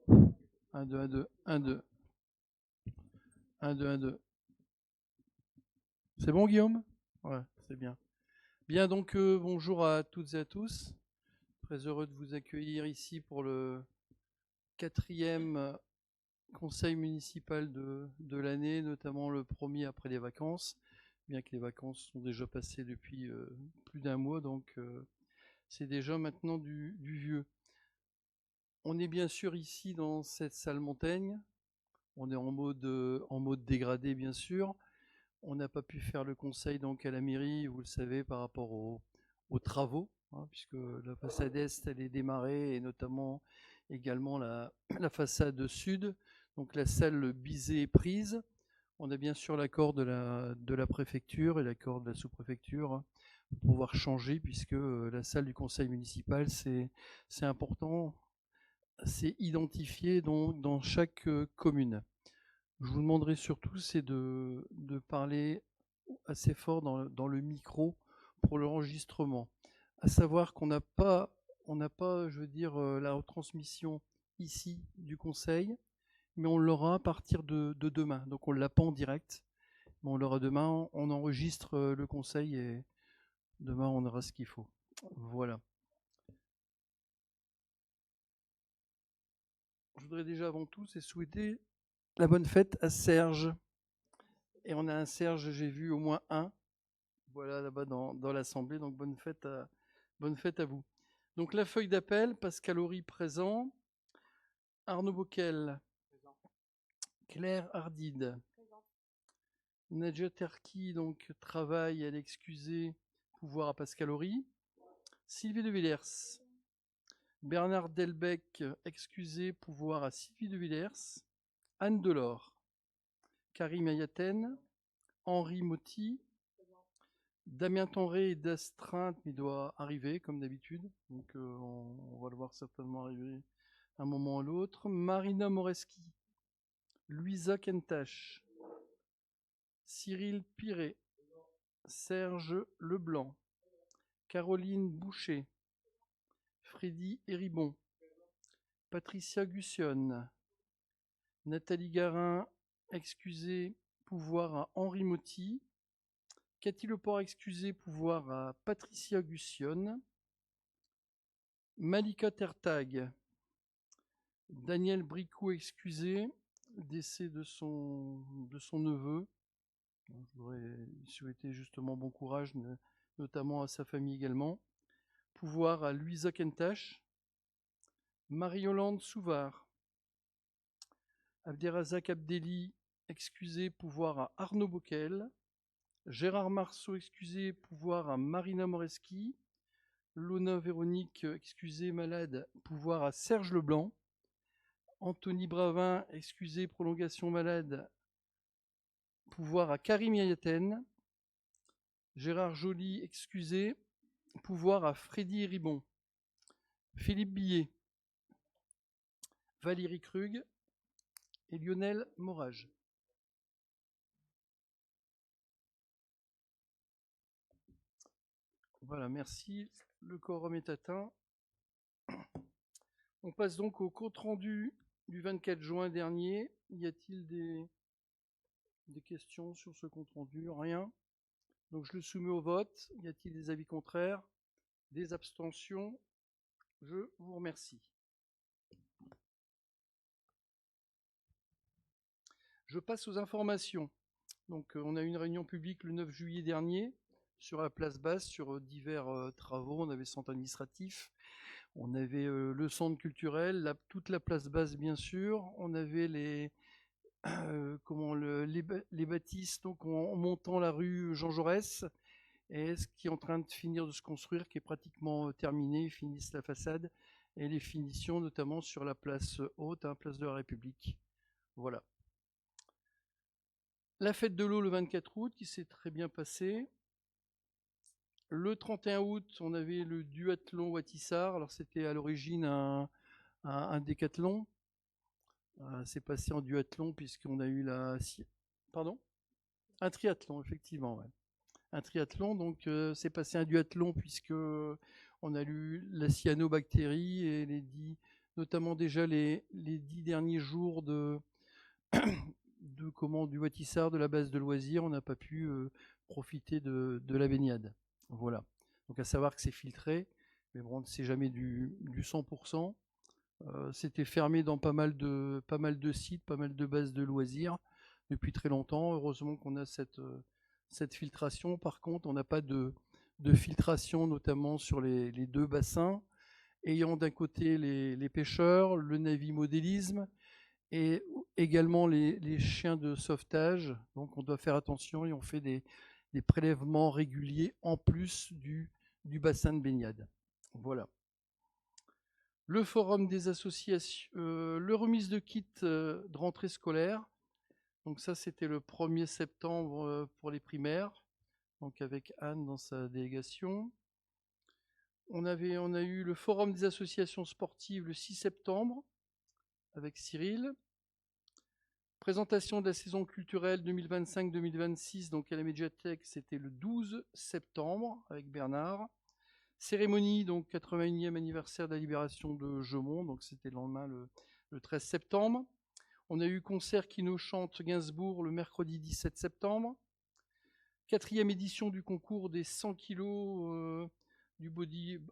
1, 2, 1, 2, 1, 2, 1, 2, 1, 2. C'est bon, Guillaume? Ouais, c'est bien. Bien, donc bonjour à toutes et à tous. Très heureux de vous accueillir ici pour le quatrième conseil municipal de l'année, notamment le premier après les vacances, bien que les vacances sont déjà passées depuis plus d'un mois, donc c'est déjà maintenant du vieux. On est bien sûr ici dans cette salle Montaigne. On est en mode dégradé, bien sûr. On n'a pas pu faire le conseil donc à la mairie, vous le savez, par rapport aux travaux, hein, puisque la façade est, elle est démarrée, et notamment également la façade sud. Donc la salle Bizet est prise. On a bien sûr l'accord de la préfecture et l'accord de la sous-préfecture, hein, pour pouvoir changer, puisque la salle du conseil municipal, c'est important, c'est identifié dans chaque commune. Je vous demanderai surtout, c'est de parler assez fort dans le micro pour l'enregistrement. À savoir qu'on n'a pas, je veux dire, la retransmission ici du conseil, mais on l'aura à partir de demain. Donc on l'a pas en direct, mais on l'aura demain. On enregistre le conseil et demain on aura ce qu'il faut. Voilà. Je voudrais déjà avant tout, c'est souhaiter la bonne fête à Serge. Et on a un Serge, j'ai vu au moins un. Voilà, là-bas dans l'Assemblée. Donc bonne fête à vous. Donc la feuille d'appel, Pascal Horry présent, Arnaud Boquel, Claire Hardide, Nadja Terki, donc travail à l'excuser, pouvoir à Pascal Horry, Sylvie de Villers, Bernard Delbecq, excusé, pouvoir à Sylvie de Villers, Anne Delors, Karim Ayaten, Henri Motti, Damien Tenré est d'astreinte, mais doit arriver comme d'habitude. Donc on va le voir certainement arriver un moment ou l'autre. Marina Moreski, Louisa Kentache, Cyril Piret, Serge Leblanc, Caroline Boucher, Freddy Héribon, Patricia Gussionne, Nathalie Garin, excusée, pouvoir à Henri Motti, Cathy Leport, excusée, pouvoir à Patricia Gussionne, Malika Tertag, Daniel Bricou, excusé, décès de son neveu. Je voudrais souhaiter justement bon courage, notamment à sa famille également. Pouvoir à Louisa Kentache, Marie-Yolande Souvard, Abderrazak Abdelli, excusé, pouvoir à Arnaud Boquel, Gérard Marceau, excusé, pouvoir à Marina Moreski, Lona Véronique, excusé, malade, pouvoir à Serge Leblanc, Anthony Bravin, excusé, prolongation malade, pouvoir à Karim Yayaten, Gérard Joly, excusé, pouvoir à Freddy Ribon, Philippe Billet, Valérie Krug et Lionel Morage. Voilà, merci. Le quorum est atteint. On passe donc au compte rendu du 24 juin dernier. Y a-t-il des questions sur ce compte rendu? Rien. Donc je le soumets au vote. Y a-t-il des avis contraires? Des abstentions? Je vous remercie. Je passe aux informations. Donc on a eu une réunion publique le 9 juillet dernier sur la place basse sur divers travaux. On avait centre administratif, on avait le centre culturel, toute la place basse bien sûr. On avait les bâtisses donc en montant la rue Jean Jaurès, et ce qui est en train de finir de se construire, qui est pratiquement terminé. Ils finissent la façade et les finitions notamment sur la place haute, hein, place de la République. Voilà. La fête de l'eau le 24 août qui s'est très bien passée. Le 31 août, on avait le duathlon Watissard. Alors c'était à l'origine un décathlon. C'est passé en duathlon puisqu'on a eu Pardon? Un triathlon, effectivement. Ouais. Un triathlon, donc c'est passé un duathlon puisque on a eu la cyanobactérie et notamment déjà les 10 derniers jours du Watissard, de la base de loisirs, on n'a pas pu profiter de la baignade. Voilà. Donc à savoir que c'est filtré, mais bon, c'est jamais du 100%. C'était fermé dans pas mal de sites, pas mal de bases de loisirs depuis très longtemps. Heureusement qu'on a cette filtration. Par contre, on n'a pas de filtration, notamment sur les 2 bassins, ayant d'un côté les pêcheurs, le navimodélisme et également les chiens de sauvetage. Donc on doit faire attention et on fait des prélèvements réguliers en plus du bassin de baignade. Voilà. Le forum des associations, le remise de kits de rentrée scolaire. Donc ça, c'était le 1er septembre pour les primaires, donc avec Anne dans sa délégation. On a eu le forum des associations sportives le 6 septembre avec Cyril. Présentation de la saison culturelle 2025-2026, donc à la médiathèque, c'était le 12 septembre avec Bernard. Cérémonie, donc 81e anniversaire de la libération de Jeumont, donc c'était le lendemain, le 13 septembre. On a eu concert Kino Chante Gainsbourg le mercredi 17 septembre. 4e édition du concours des 100 kilos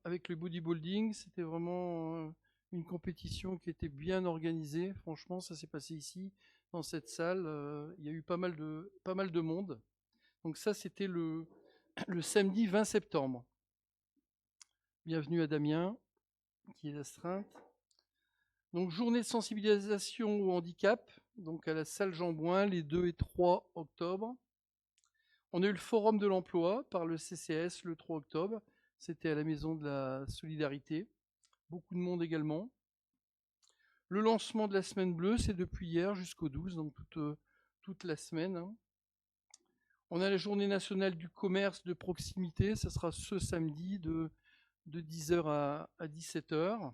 avec le bodybuilding. C'était vraiment une compétition qui était bien organisée. Franchement, ça s'est passé ici, dans cette salle. Il y a eu pas mal de monde. Donc ça, c'était le samedi 20 septembre. Bienvenue à Damien, qui est d'astreinte. Donc, journée de sensibilisation au handicap, donc à la salle Jean-Bouin, les 2 et 3 octobre. On a eu le forum de l'emploi par le CCS le 3 octobre. C'était à la Maison de la Solidarité. Beaucoup de monde également. Le lancement de la Semaine Bleue, c'est depuis hier jusqu'au 12, donc toute la semaine. On a la Journée nationale du commerce de proximité. Ça sera ce samedi de 10h à 17h.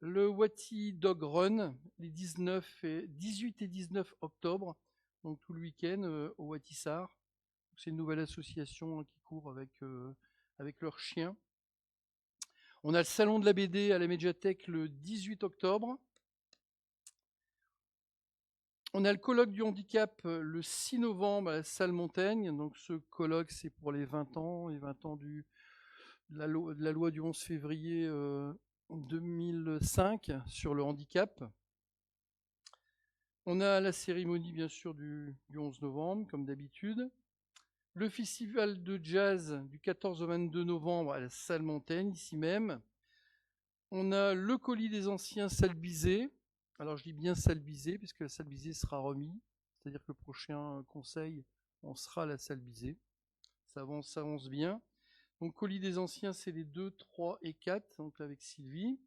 Le Wati Dog Run, les 18 et 19 octobre, donc tout le week-end au Watissard. C'est une nouvelle association qui court avec leurs chiens. On a le salon de la BD à la médiathèque le 18 octobre. On a le colloque du handicap le 6 novembre à la salle Montaigne. Donc ce colloque, c'est pour les 20 ans, les 20 ans de la loi du 11 février 2005 sur le handicap. On a la cérémonie, bien sûr, du 11 novembre, comme d'habitude. Le festival de jazz du 14 au 22 novembre à la salle Montaigne, ici même. On a le colis des anciens Salbizé. Alors, je dis bien Salbizé, puisque la Salbizé sera remis. C'est-à-dire que le prochain conseil, on sera à la Salbizé. Ça avance bien. Donc, colis des anciens, c'est les 2, 3 et 4, donc avec Sylvie.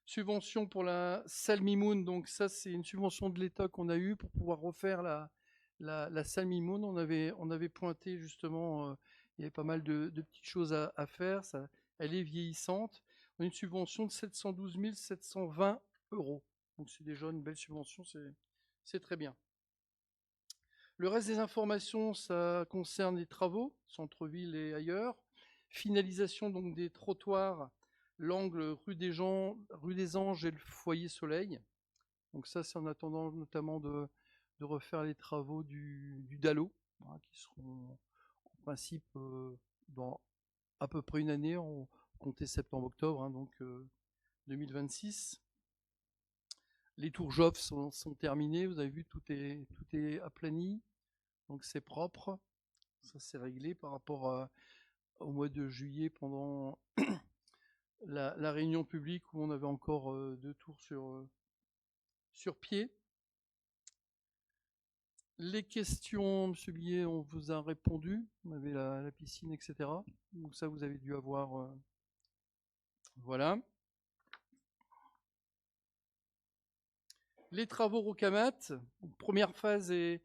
Subvention pour la salle Mimoun, donc ça c'est une subvention de l'État qu'on a eue pour pouvoir refaire la salle Mimoun. On avait pointé justement, il y avait pas mal de petites choses à faire, elle est vieillissante. On a une subvention de 712 720 €. Donc c'est déjà une belle subvention, c'est très bien. Le reste des informations, ça concerne les travaux, centre-ville et ailleurs. Finalisation donc des trottoirs, l'angle rue des Anges et le foyer Soleil. Donc ça, c'est en attendant notamment de refaire les travaux du Dalo, qui seront en principe dans à peu près une année, on comptait septembre-octobre, donc 2026. Les tours Joffre sont terminées, vous avez vu, tout est aplani, donc c'est propre. Ça c'est réglé par rapport au mois de juillet pendant la réunion publique où on avait encore 2 tours sur pied. Les questions, M. Billet, on vous a répondu. On avait la piscine, etc. Donc ça, vous avez dû avoir. Voilà. Les travaux Rocamat. Première phase est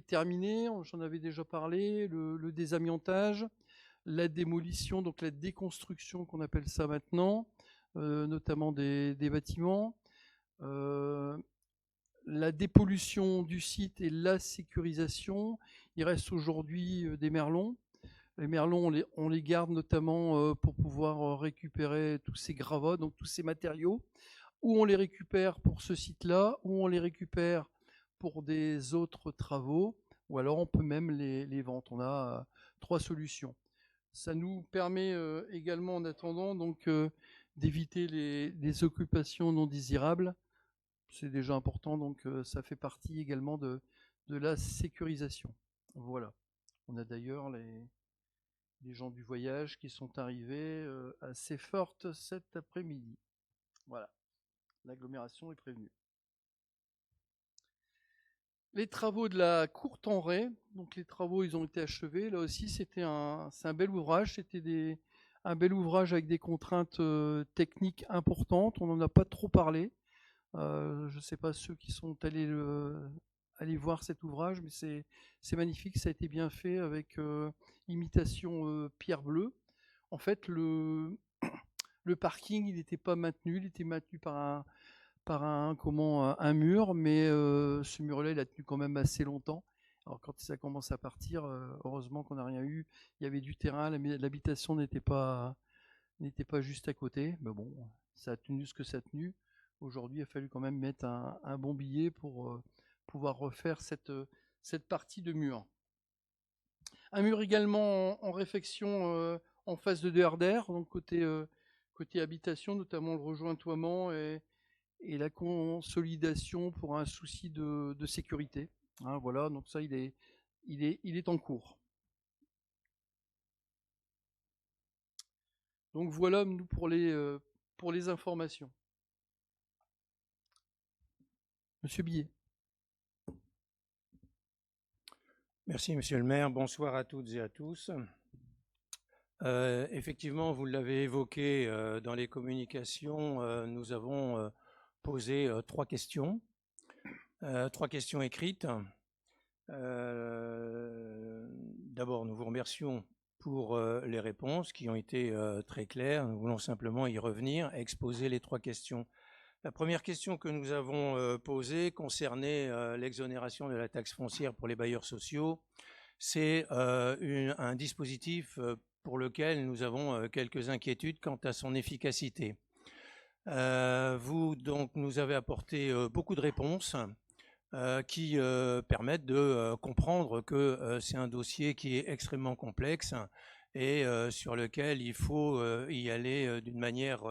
terminée. J'en avais déjà parlé. Le désamiantage, la démolition, donc la déconstruction qu'on appelle ça maintenant, notamment des bâtiments. La dépollution du site et la sécurisation. Il reste aujourd'hui des merlons. Les merlons, on les garde notamment pour pouvoir récupérer tous ces gravats, donc tous ces matériaux, ou on les récupère pour ce site-là, ou on les récupère pour des autres travaux, ou alors on peut même les vendre. On a 3 solutions. Ça nous permet également en attendant donc d'éviter les occupations non désirables. C'est déjà important, donc ça fait partie également de la sécurisation. Voilà. On a d'ailleurs les gens du voyage qui sont arrivés assez fortes cet après-midi. Voilà, l'agglomération est prévenue. Les travaux de la courte en Ray, donc les travaux ils ont été achevés. Là aussi c'est un bel ouvrage, un bel ouvrage avec des contraintes techniques importantes. On n'en a pas trop parlé. Je ne sais pas ceux qui sont allés voir cet ouvrage, mais c'est magnifique. Ça a été bien fait avec imitation pierre bleue. En fait, le parking, il n'était pas maintenu. Il était maintenu par un mur, mais ce mur-là, il a tenu quand même assez longtemps. Alors quand ça commence à partir, heureusement qu'on n'a rien eu. Il y avait du terrain, l'habitation n'était pas juste à côté. Mais bon, ça a tenu ce que ça a tenu. Aujourd'hui, il a fallu quand même mettre un bon billet pour pouvoir refaire cette partie de mur. Un mur également en réfection en face de DRDR, donc côté habitation, notamment le rejointoiement et la consolidation pour un souci de sécurité. Hein, voilà, donc ça, il est en cours. Donc voilà, nous, pour les informations. Monsieur Billet. Merci, monsieur le maire. Bonsoir à toutes et à tous. Effectivement, vous l'avez évoqué dans les communications, nous avons posé 3 questions. 3 questions écrites. D'abord, nous vous remercions pour les réponses qui ont été très claires. Nous voulons simplement y revenir, exposer les 3 questions. La première question que nous avons posée concernait l'exonération de la taxe foncière pour les bailleurs sociaux. C'est un dispositif pour lequel nous avons quelques inquiétudes quant à son efficacité. Vous donc nous avez apporté beaucoup de réponses qui permettent de comprendre que c'est un dossier qui est extrêmement complexe et sur lequel il faut y aller d'une manière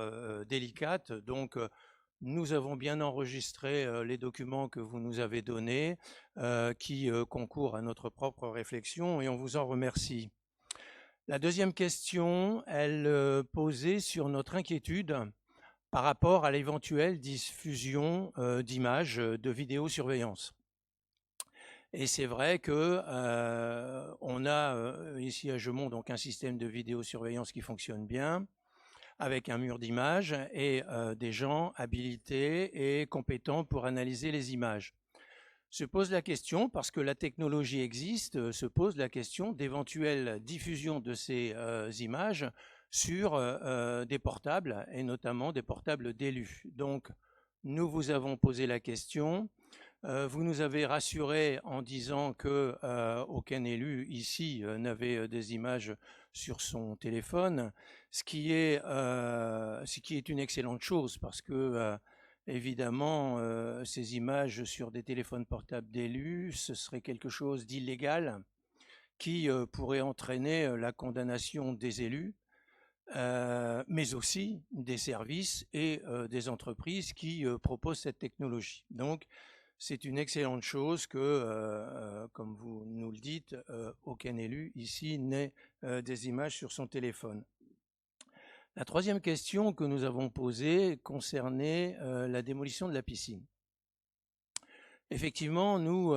délicate. Donc, nous avons bien enregistré les documents que vous nous avez donnés, qui concourent à notre propre réflexion, et on vous en remercie. La deuxième question, elle posait sur notre inquiétude par rapport à l'éventuelle diffusion d'images de vidéosurveillance. Et c'est vrai que on a ici à Gemont donc un système de vidéosurveillance qui fonctionne bien, avec un mur d'images et des gens habilités et compétents pour analyser les images. Se pose la question, parce que la technologie existe, se pose la question d'éventuelle diffusion de ces images sur des portables, et notamment des portables d'élus. Donc, nous vous avons posé la question. Vous nous avez rassuré en disant que aucun élu ici n'avait des images sur son téléphone, ce qui est une excellente chose, parce que évidemment ces images sur des téléphones portables d'élus, ce serait quelque chose d'illégal qui pourrait entraîner la condamnation des élus, mais aussi des services et des entreprises qui proposent cette technologie. Donc, c'est une excellente chose que, comme vous nous le dites, aucun élu ici n'ait des images sur son téléphone. La troisième question que nous avons posée concernait la démolition de la piscine. Effectivement, nous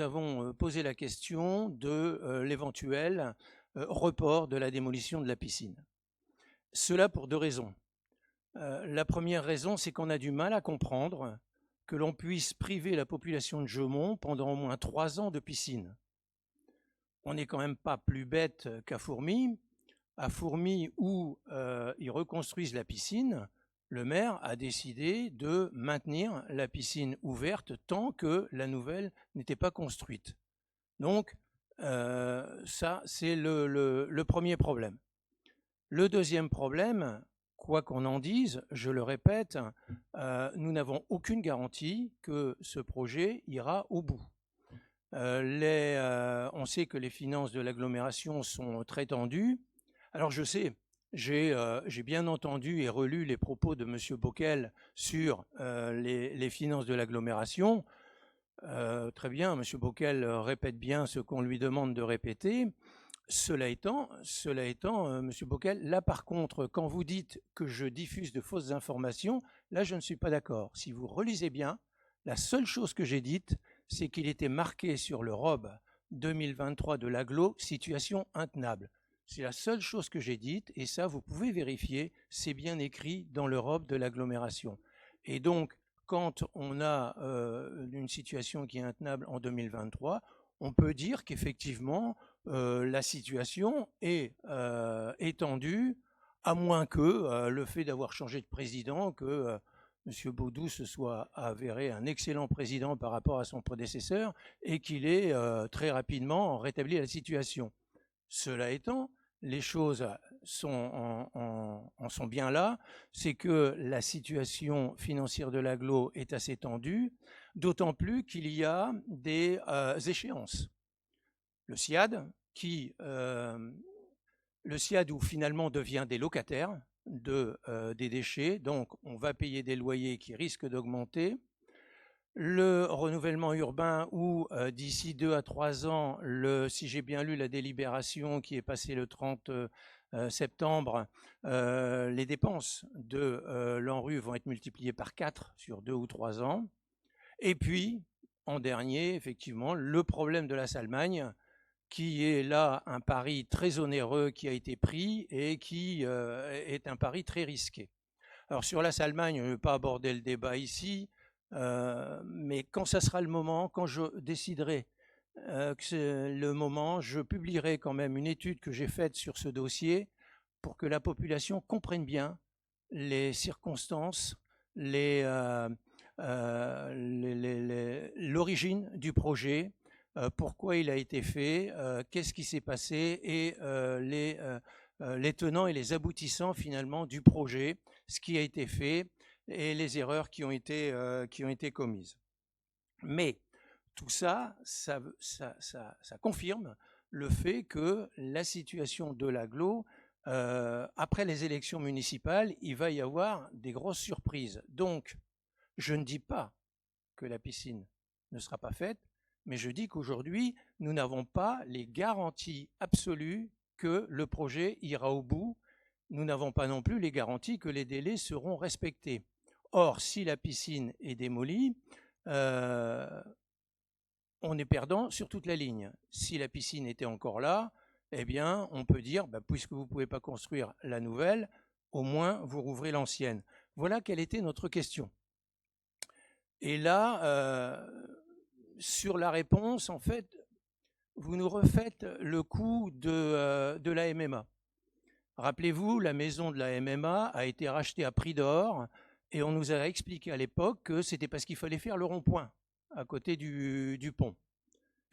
avons posé la question de l'éventuel report de la démolition de la piscine. Cela pour 2 raisons. La première raison, c'est qu'on a du mal à comprendre que l'on puisse priver la population de Gemont pendant au moins 3 ans de piscine. On n'est quand même pas plus bête qu'à Fourmies. À Fourmies, où ils reconstruisent la piscine, le maire a décidé de maintenir la piscine ouverte tant que la nouvelle n'était pas construite. Donc, Ça, c'est le premier problème. Le deuxième problème, quoi qu'on en dise, je le répète, nous n'avons aucune garantie que ce projet ira au bout. On sait que les finances de l'agglomération sont très tendues. Alors je sais, j'ai bien entendu et relu les propos de M. Bockel sur les finances de l'agglomération. Très bien, M. Bockel répète bien ce qu'on lui demande de répéter. Cela étant, M. Bockel, là par contre, quand vous dites que je diffuse de fausses informations, là je ne suis pas d'accord. Si vous relisez bien, la seule chose que j'ai dite, c'est qu'il était marqué sur le ROB 2023 de l'agglo, situation intenable. C'est la seule chose que j'ai dite, et ça, vous pouvez vérifier, c'est bien écrit dans le ROB de l'agglomération. Et donc, quand on a une situation qui est intenable en 2023, on peut dire qu'effectivement, la situation est étendue, à moins que le fait d'avoir changé de président, que M. Baudou se soit avéré un excellent président par rapport à son prédécesseur et qu'il ait très rapidement rétabli la situation. Cela étant, les choses en sont bien là, c'est que la situation financière de l'agglo est assez tendue, d'autant plus qu'il y a des échéances. Le SIAD, le SIAD où finalement devient des locataires des déchets, donc on va payer des loyers qui risquent d'augmenter. Le renouvellement urbain où d'ici 2 à 3 ans, si j'ai bien lu la délibération qui est passée le 30 septembre, les dépenses de l'ANRU vont être multipliées par 4 sur 2 ou 3 ans. Et puis, en dernier, effectivement, le problème de la Salmagne, qui est là un pari très onéreux qui a été pris et qui est un pari très risqué. Alors sur la Salmagne, je ne vais pas aborder le débat ici, mais quand ça sera le moment, quand je déciderai que c'est le moment, je publierai quand même une étude que j'ai faite sur ce dossier pour que la population comprenne bien les circonstances, l'origine du projet, pourquoi il a été fait, qu'est-ce qui s'est passé et les tenants et les aboutissants finalement du projet, ce qui a été fait et les erreurs qui ont été commises. Mais tout ça, ça confirme le fait que la situation de l'agglo, après les élections municipales, il va y avoir des grosses surprises. Donc, je ne dis pas que la piscine ne sera pas faite, mais je dis qu'aujourd'hui, nous n'avons pas les garanties absolues que le projet ira au bout. Nous n'avons pas non plus les garanties que les délais seront respectés. Or, si la piscine est démolie, on est perdant sur toute la ligne. Si la piscine était encore là, eh bien, on peut dire, puisque vous ne pouvez pas construire la nouvelle, au moins vous rouvrez l'ancienne. Voilà quelle était notre question. Et là, sur la réponse, en fait, vous nous refaites le coup de la MMA. Rappelez-vous, la maison de la MMA a été rachetée à prix d'or et on nous a expliqué à l'époque que c'était parce qu'il fallait faire le rond-point à côté du pont.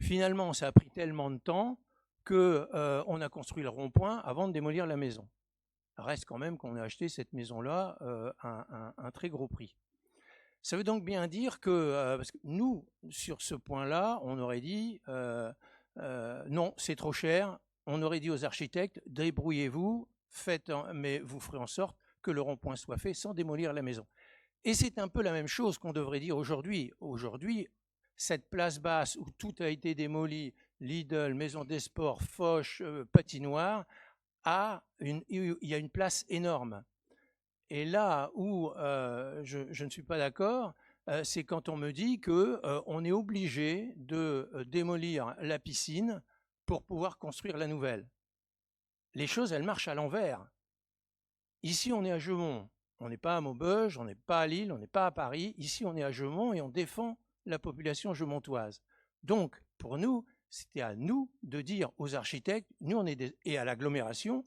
Finalement, ça a pris tellement de temps qu'on a construit le rond-point avant de démolir la maison. Reste quand même qu'on a acheté cette maison-là à un très gros prix. Ça veut donc bien dire que, parce que nous, sur ce point-là, on aurait dit non, c'est trop cher. On aurait dit aux architectes, débrouillez-vous, mais vous ferez en sorte que le rond-point soit fait sans démolir la maison. Et c'est un peu la même chose qu'on devrait dire aujourd'hui. Aujourd'hui, cette place basse où tout a été démoli, Lidl, Maison des Sports, Foch, patinoire, il y a une place énorme. Et là où je ne suis pas d'accord, c'est quand on me dit qu'on est obligé de démolir la piscine pour pouvoir construire la nouvelle. Les choses, elles marchent à l'envers. Ici, on est à Jeumont. On n'est pas à Maubeuge, on n'est pas à Lille, on n'est pas à Paris. Ici, on est à Jeumont et on défend la population gemontoise. Donc, pour nous, c'était à nous de dire aux architectes, et à l'agglomération,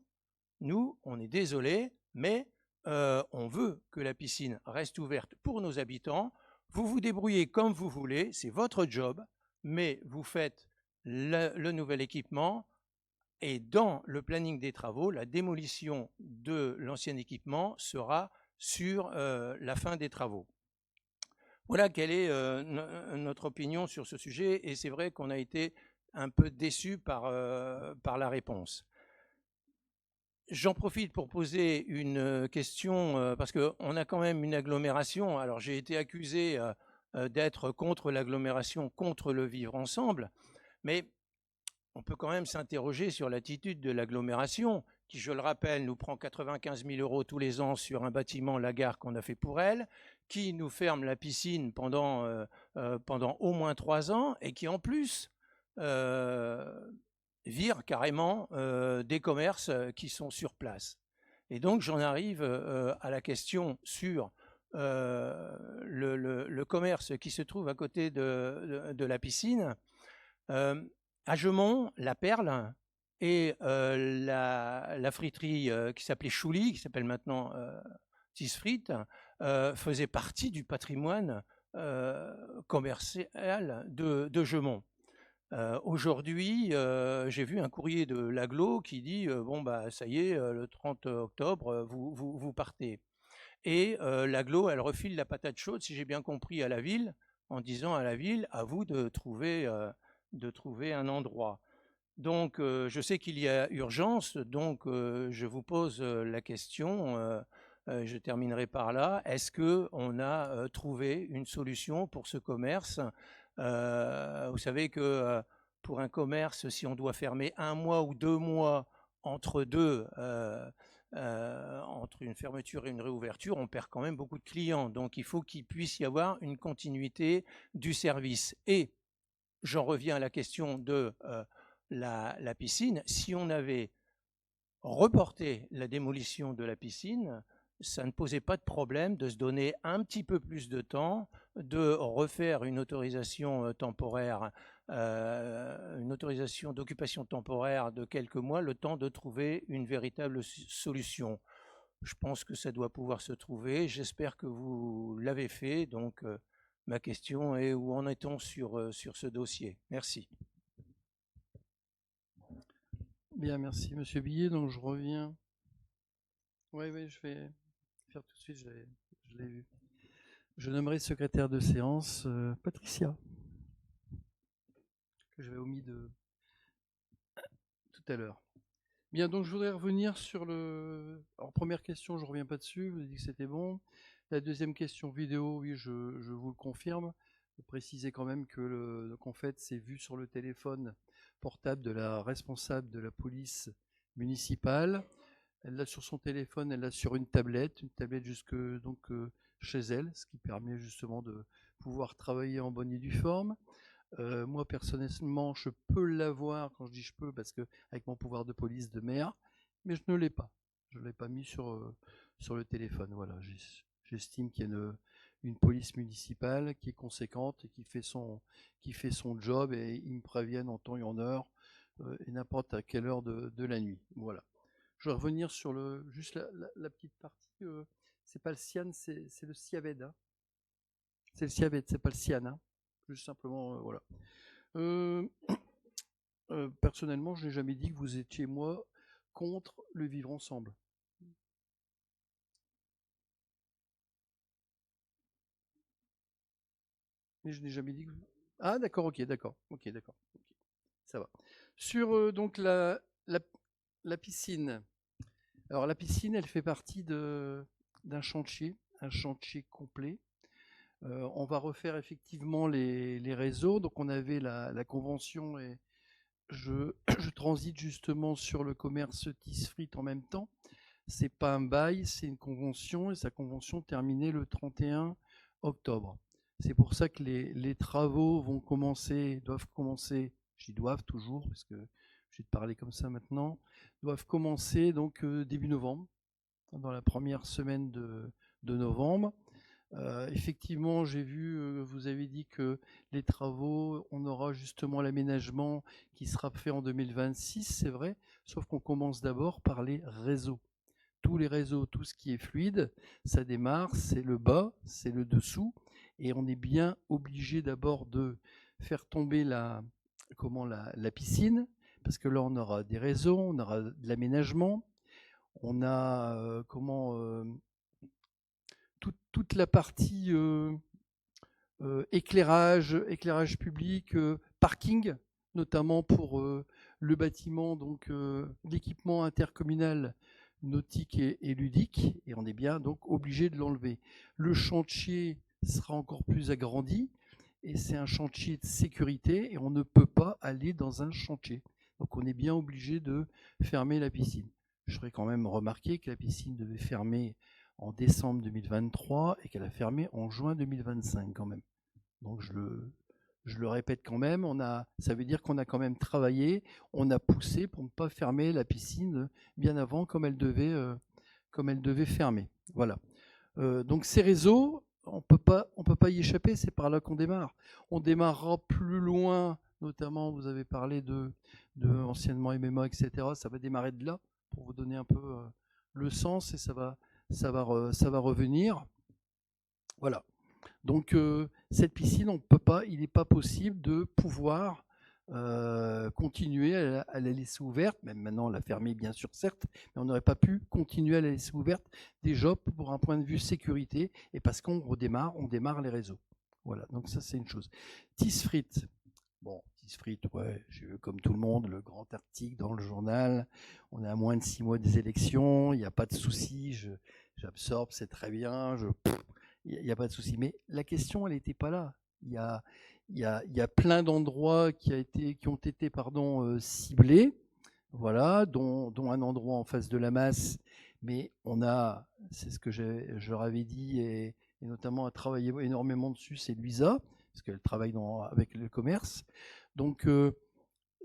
nous, on est désolés, mais on veut que la piscine reste ouverte pour nos habitants. Vous vous débrouillez comme vous voulez, c'est votre job, mais vous faites le nouvel équipement, et dans le planning des travaux, la démolition de l'ancien équipement sera sur la fin des travaux. Voilà quelle est notre opinion sur ce sujet, et c'est vrai qu'on a été un peu déçus par la réponse. J'en profite pour poser une question, parce qu'on a quand même une agglomération. Alors j'ai été accusé d'être contre l'agglomération, contre le vivre ensemble, mais on peut quand même s'interroger sur l'attitude de l'agglomération, qui, je le rappelle, nous prend 95 000 € tous les ans sur un bâtiment, la gare qu'on a fait pour elle, qui nous ferme la piscine pendant au moins 3 ans, et qui en plus vire carrément des commerces qui sont sur place. Et donc j'en arrive à la question sur le commerce qui se trouve à côté de la piscine. À Gemont, la Perle et la friterie qui s'appelait Chouli, qui s'appelle maintenant Tisfrit, faisait partie du patrimoine commercial de Gemont. Aujourd'hui, j'ai vu un courrier de l'agglo qui dit bon bah ça y est, le 30 octobre, vous partez. Et l'agglo, elle refile la patate chaude, si j'ai bien compris, à la ville, en disant à la ville, à vous de trouver un endroit. Donc, je sais qu'il y a urgence, donc je vous pose la question, je terminerai par là. Est-ce qu'on a trouvé une solution pour ce commerce? Vous savez que pour un commerce, si on doit fermer 1 mois ou 2 mois entre une fermeture et une réouverture, on perd quand même beaucoup de clients. Donc, il faut qu'il puisse y avoir une continuité du service. Et j'en reviens à la question de la piscine. Si on avait reporté la démolition de la piscine, ça ne posait pas de problème de se donner un petit peu plus de temps, de refaire une autorisation temporaire, une autorisation d'occupation temporaire de quelques mois, le temps de trouver une véritable solution. Je pense que ça doit pouvoir se trouver. J'espère que vous l'avez fait. Donc, ma question est, où en est-on sur ce dossier? Merci. Bien, merci Monsieur Billet. Donc je reviens. Oui, je vais faire tout de suite, je l'ai vu. Je nommerai secrétaire de séance Patricia, que j'avais omis de tout à l'heure. Bien, donc je voudrais revenir sur le... Alors première question, je ne reviens pas dessus, vous avez dit que c'était bon. La deuxième question vidéo, oui, je vous le confirme. Je préciser quand même que qu'en fait, c'est vu sur le téléphone portable de la responsable de la police municipale. Elle l'a sur son téléphone, elle l'a sur une tablette jusque donc chez elle, ce qui permet justement de pouvoir travailler en bonne et due forme. Moi personnellement, je peux l'avoir, quand je dis je peux, parce que avec mon pouvoir de police de maire, mais je ne l'ai pas. Je ne l'ai pas mis sur le téléphone. Voilà, j'estime qu'il y a une police municipale qui est conséquente et qui fait son job, et ils me préviennent en temps et en heure et n'importe à quelle heure de la nuit. Voilà. Je vais revenir sur juste la petite partie. C'est pas le cyan, c'est le ciaved. Hein. C'est le ciaved, c'est pas le cyan. Hein. Juste simplement, voilà. Personnellement, je n'ai jamais dit que vous étiez, moi, contre le vivre ensemble. Mais je n'ai jamais dit que... Ah, d'accord, ok, d'accord. Ok, d'accord. Okay. Ça va. Sur donc la piscine. Alors la piscine, elle fait partie d'un chantier, un chantier complet. On va refaire effectivement les réseaux. Donc on avait la convention, et je transite justement sur le commerce Tisfrit en même temps. C'est pas un bail, c'est une convention, et sa convention terminait le 31 octobre. C'est pour ça que les travaux doivent commencer, j'y doivent toujours, parce que je vais te parler comme ça maintenant, doivent commencer donc début novembre, dans la première semaine de novembre. Effectivement, j'ai vu, vous avez dit que les travaux, on aura justement l'aménagement qui sera fait en 2026, c'est vrai, sauf qu'on commence d'abord par les réseaux. Tous les réseaux, tout ce qui est fluide, ça démarre, c'est le bas, c'est le dessous, et on est bien obligé d'abord de faire tomber la la piscine, parce que là on aura des réseaux, on aura de l'aménagement, on a toute la partie éclairage public, parking, notamment pour le bâtiment, donc l'équipement intercommunal nautique et ludique, et on est bien donc obligé de l'enlever. Le chantier sera encore plus agrandi, et c'est un chantier de sécurité, et on ne peut pas aller dans un chantier. Donc on est bien obligé de fermer la piscine. Je ferai quand même remarquer que la piscine devait fermer en décembre 2023 et qu'elle a fermé en juin 2025 quand même. Donc je le répète quand même, ça veut dire qu'on a quand même travaillé, on a poussé pour ne pas fermer la piscine bien avant comme elle devait fermer. Voilà. Donc ces réseaux, on peut pas y échapper, c'est par là qu'on démarre. On démarrera plus loin, notamment vous avez parlé de anciennement MMA, etc. Ça va démarrer de là pour vous donner un peu le sens et ça va revenir. Voilà. Donc cette piscine, il n'est pas possible de pouvoir continuer à la laisser ouverte, même maintenant la fermer bien sûr certes, mais on n'aurait pas pu continuer à la laisser ouverte déjà pour un point de vue sécurité et parce on démarre les réseaux. Voilà, donc ça c'est une chose. Tisfrit, bon, Tisfrit, ouais, j'ai vu comme tout le monde le grand article dans le journal, on est à moins de 6 mois des élections, il n'y a pas de souci, j'absorbe, c'est très bien, il n'y a pas de souci. Mais la question, elle n'était pas là. Il y a plein d'endroits qui ont été ciblés, voilà, dont un endroit en face de la masse. Mais c'est ce que je leur avais dit, et notamment à travailler énormément dessus, c'est Luisa, parce qu'elle travaille avec le commerce. Donc,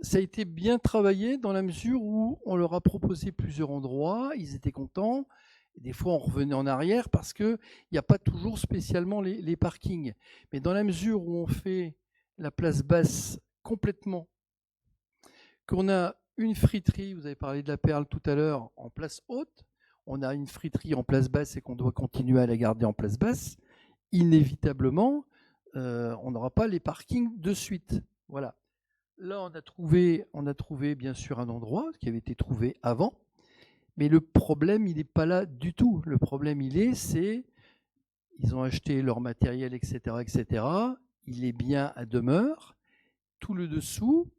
ça a été bien travaillé dans la mesure où on leur a proposé plusieurs endroits, ils étaient contents. Et des fois, on revenait en arrière parce qu'il n'y a pas toujours spécialement les parkings. Mais dans la mesure où on fait la place basse complètement, qu'on a une friterie, vous avez parlé de la Perle tout à l'heure, en place haute, on a une friterie en place basse et qu'on doit continuer à la garder en place basse, inévitablement, on n'aura pas les parkings de suite. Voilà. Là, on a trouvé bien sûr un endroit qui avait été trouvé avant, mais le problème, il n'est pas là du tout. Le problème, ils ont acheté leur matériel, etc., etc. Il est bien à demeure. Tout le dessous,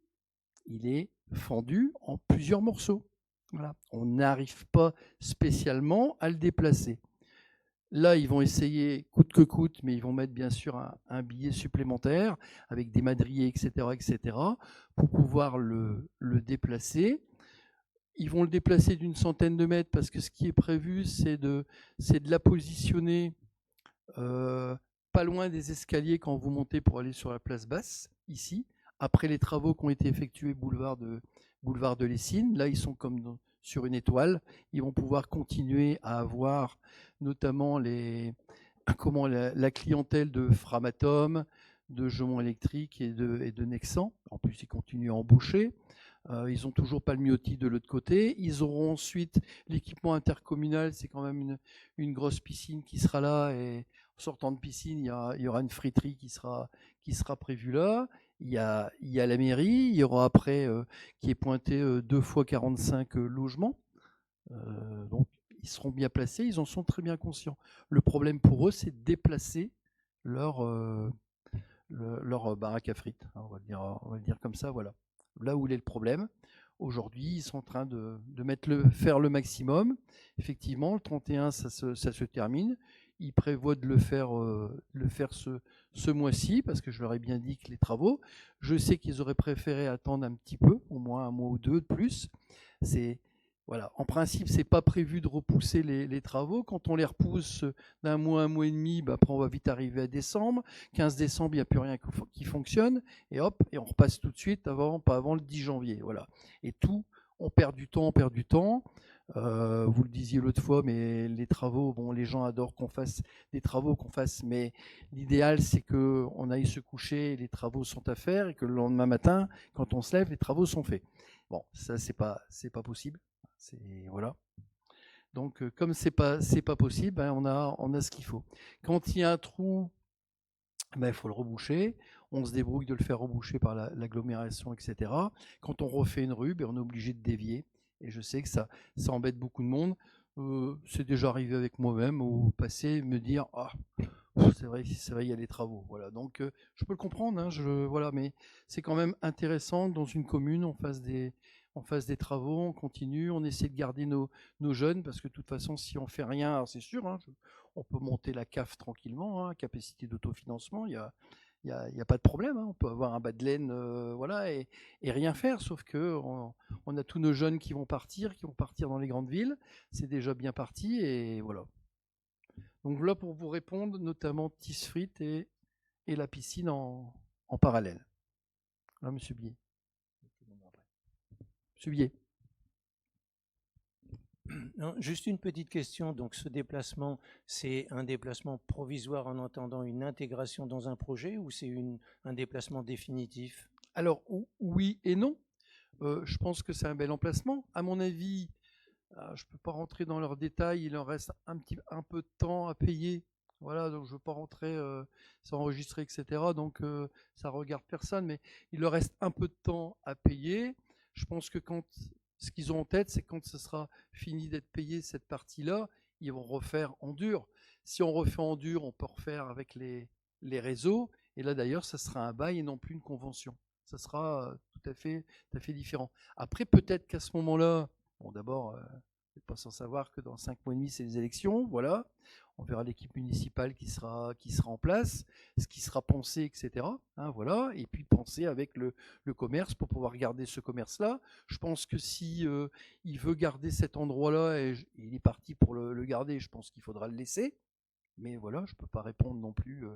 il est fendu en plusieurs morceaux. Voilà. On n'arrive pas spécialement à le déplacer. Là, ils vont essayer coûte que coûte, mais ils vont mettre bien sûr un billet supplémentaire avec des madriers, etc., pour pouvoir le déplacer. Ils vont le déplacer d'une centaine de mètres parce que ce qui est prévu, c'est de la positionner pas loin des escaliers quand vous montez pour aller sur la place basse, ici. Après les travaux qui ont été effectués boulevard de Lessines, là ils sont comme sur une étoile. Ils vont pouvoir continuer à avoir notamment la clientèle de Framatome, de Gaumont Électrique et de Nexan. En plus, ils continuent à embaucher. Ils n'ont toujours pas le myotis de l'autre côté. Ils auront ensuite l'équipement intercommunal, c'est quand même une grosse piscine qui sera là. Et en sortant de piscine, il y aura une friterie qui sera prévue là. Il y a la mairie, il y aura après qui est pointé 2 fois 45 logements. Donc ils seront bien placés, ils en sont très bien conscients. Le problème pour eux, c'est de déplacer leur baraque à frites. On va le dire comme ça, voilà. Là où il est le problème. Aujourd'hui, ils sont en train de faire le maximum. Effectivement, le 31, ça se termine. Ils prévoient de le faire ce mois-ci, parce que je leur ai bien dit que les travaux, je sais qu'ils auraient préféré attendre un petit peu, au moins un mois ou deux de plus. Voilà. En principe, c'est pas prévu de repousser les travaux. Quand on les repousse d'un mois, un mois et demi, après on va vite arriver à décembre. 15 décembre, il n'y a plus rien qui fonctionne. Et hop, et on repasse tout de suite, pas avant le 10 janvier. Voilà. Et tout, on perd du temps. Vous le disiez l'autre fois, mais les travaux, bon, les gens adorent qu'on fasse des travaux, mais l'idéal, c'est qu'on aille se coucher, les travaux sont à faire, et que le lendemain matin, quand on se lève, les travaux sont faits. Bon, ça, c'est pas possible. Voilà. Donc, comme c'est pas possible, on a ce qu'il faut. Quand il y a un trou ben, il faut le reboucher. On se débrouille de le faire reboucher par l'agglomération, etc. Quand on refait une rue, ben, on est obligé de dévier. Et je sais que ça embête beaucoup de monde. C'est déjà arrivé avec moi-même au passé, me dire ah, c'est vrai, il y a des travaux. Voilà. Donc je peux le comprendre, hein, voilà, mais c'est quand même intéressant que dans une commune, on fasse des travaux, on continue, on essaie de garder nos jeunes, parce que de toute façon, si on fait rien, alors c'est sûr, hein, on peut monter la CAF tranquillement, hein, capacité d'autofinancement, il y a pas de problème, hein, on peut avoir un bas de laine, voilà, et rien faire, sauf que on a tous nos jeunes qui vont partir dans les grandes villes, c'est déjà bien parti, et voilà. Donc voilà pour vous répondre, notamment Tisfrit et la piscine en parallèle. Là, Monsieur Billet. Monsieur Billet. Non, juste une petite question. Donc, ce déplacement, c'est un déplacement provisoire en attendant une intégration dans un projet ou c'est un déplacement définitif? Alors, oui et non. Je pense que c'est un bel emplacement. À mon avis, je ne peux pas rentrer dans leurs détails. Il en reste un peu de temps à payer. Voilà, donc je ne veux pas rentrer, c'est enregistré, etc. Donc ça regarde personne, mais il leur reste un peu de temps à payer. Je pense que ce qu'ils ont en tête, c'est quand ce sera fini d'être payé cette partie-là, ils vont refaire en dur. Si on refait en dur, on peut refaire avec les réseaux. Et là d'ailleurs, ça sera un bail et non plus une convention. Ça sera tout à fait différent. Après, peut-être qu'à ce moment-là, bon, d'abord, vous n'êtes pas sans savoir que dans 5 mois et demi, c'est les élections. Voilà. On verra l'équipe municipale qui sera en place, ce qui sera pensé, etc. Hein, voilà. Et puis penser avec le commerce pour pouvoir garder ce commerce-là. Je pense que si il veut garder cet endroit-là et il est parti pour le garder, je pense qu'il faudra le laisser. Mais voilà, je ne peux pas répondre non plus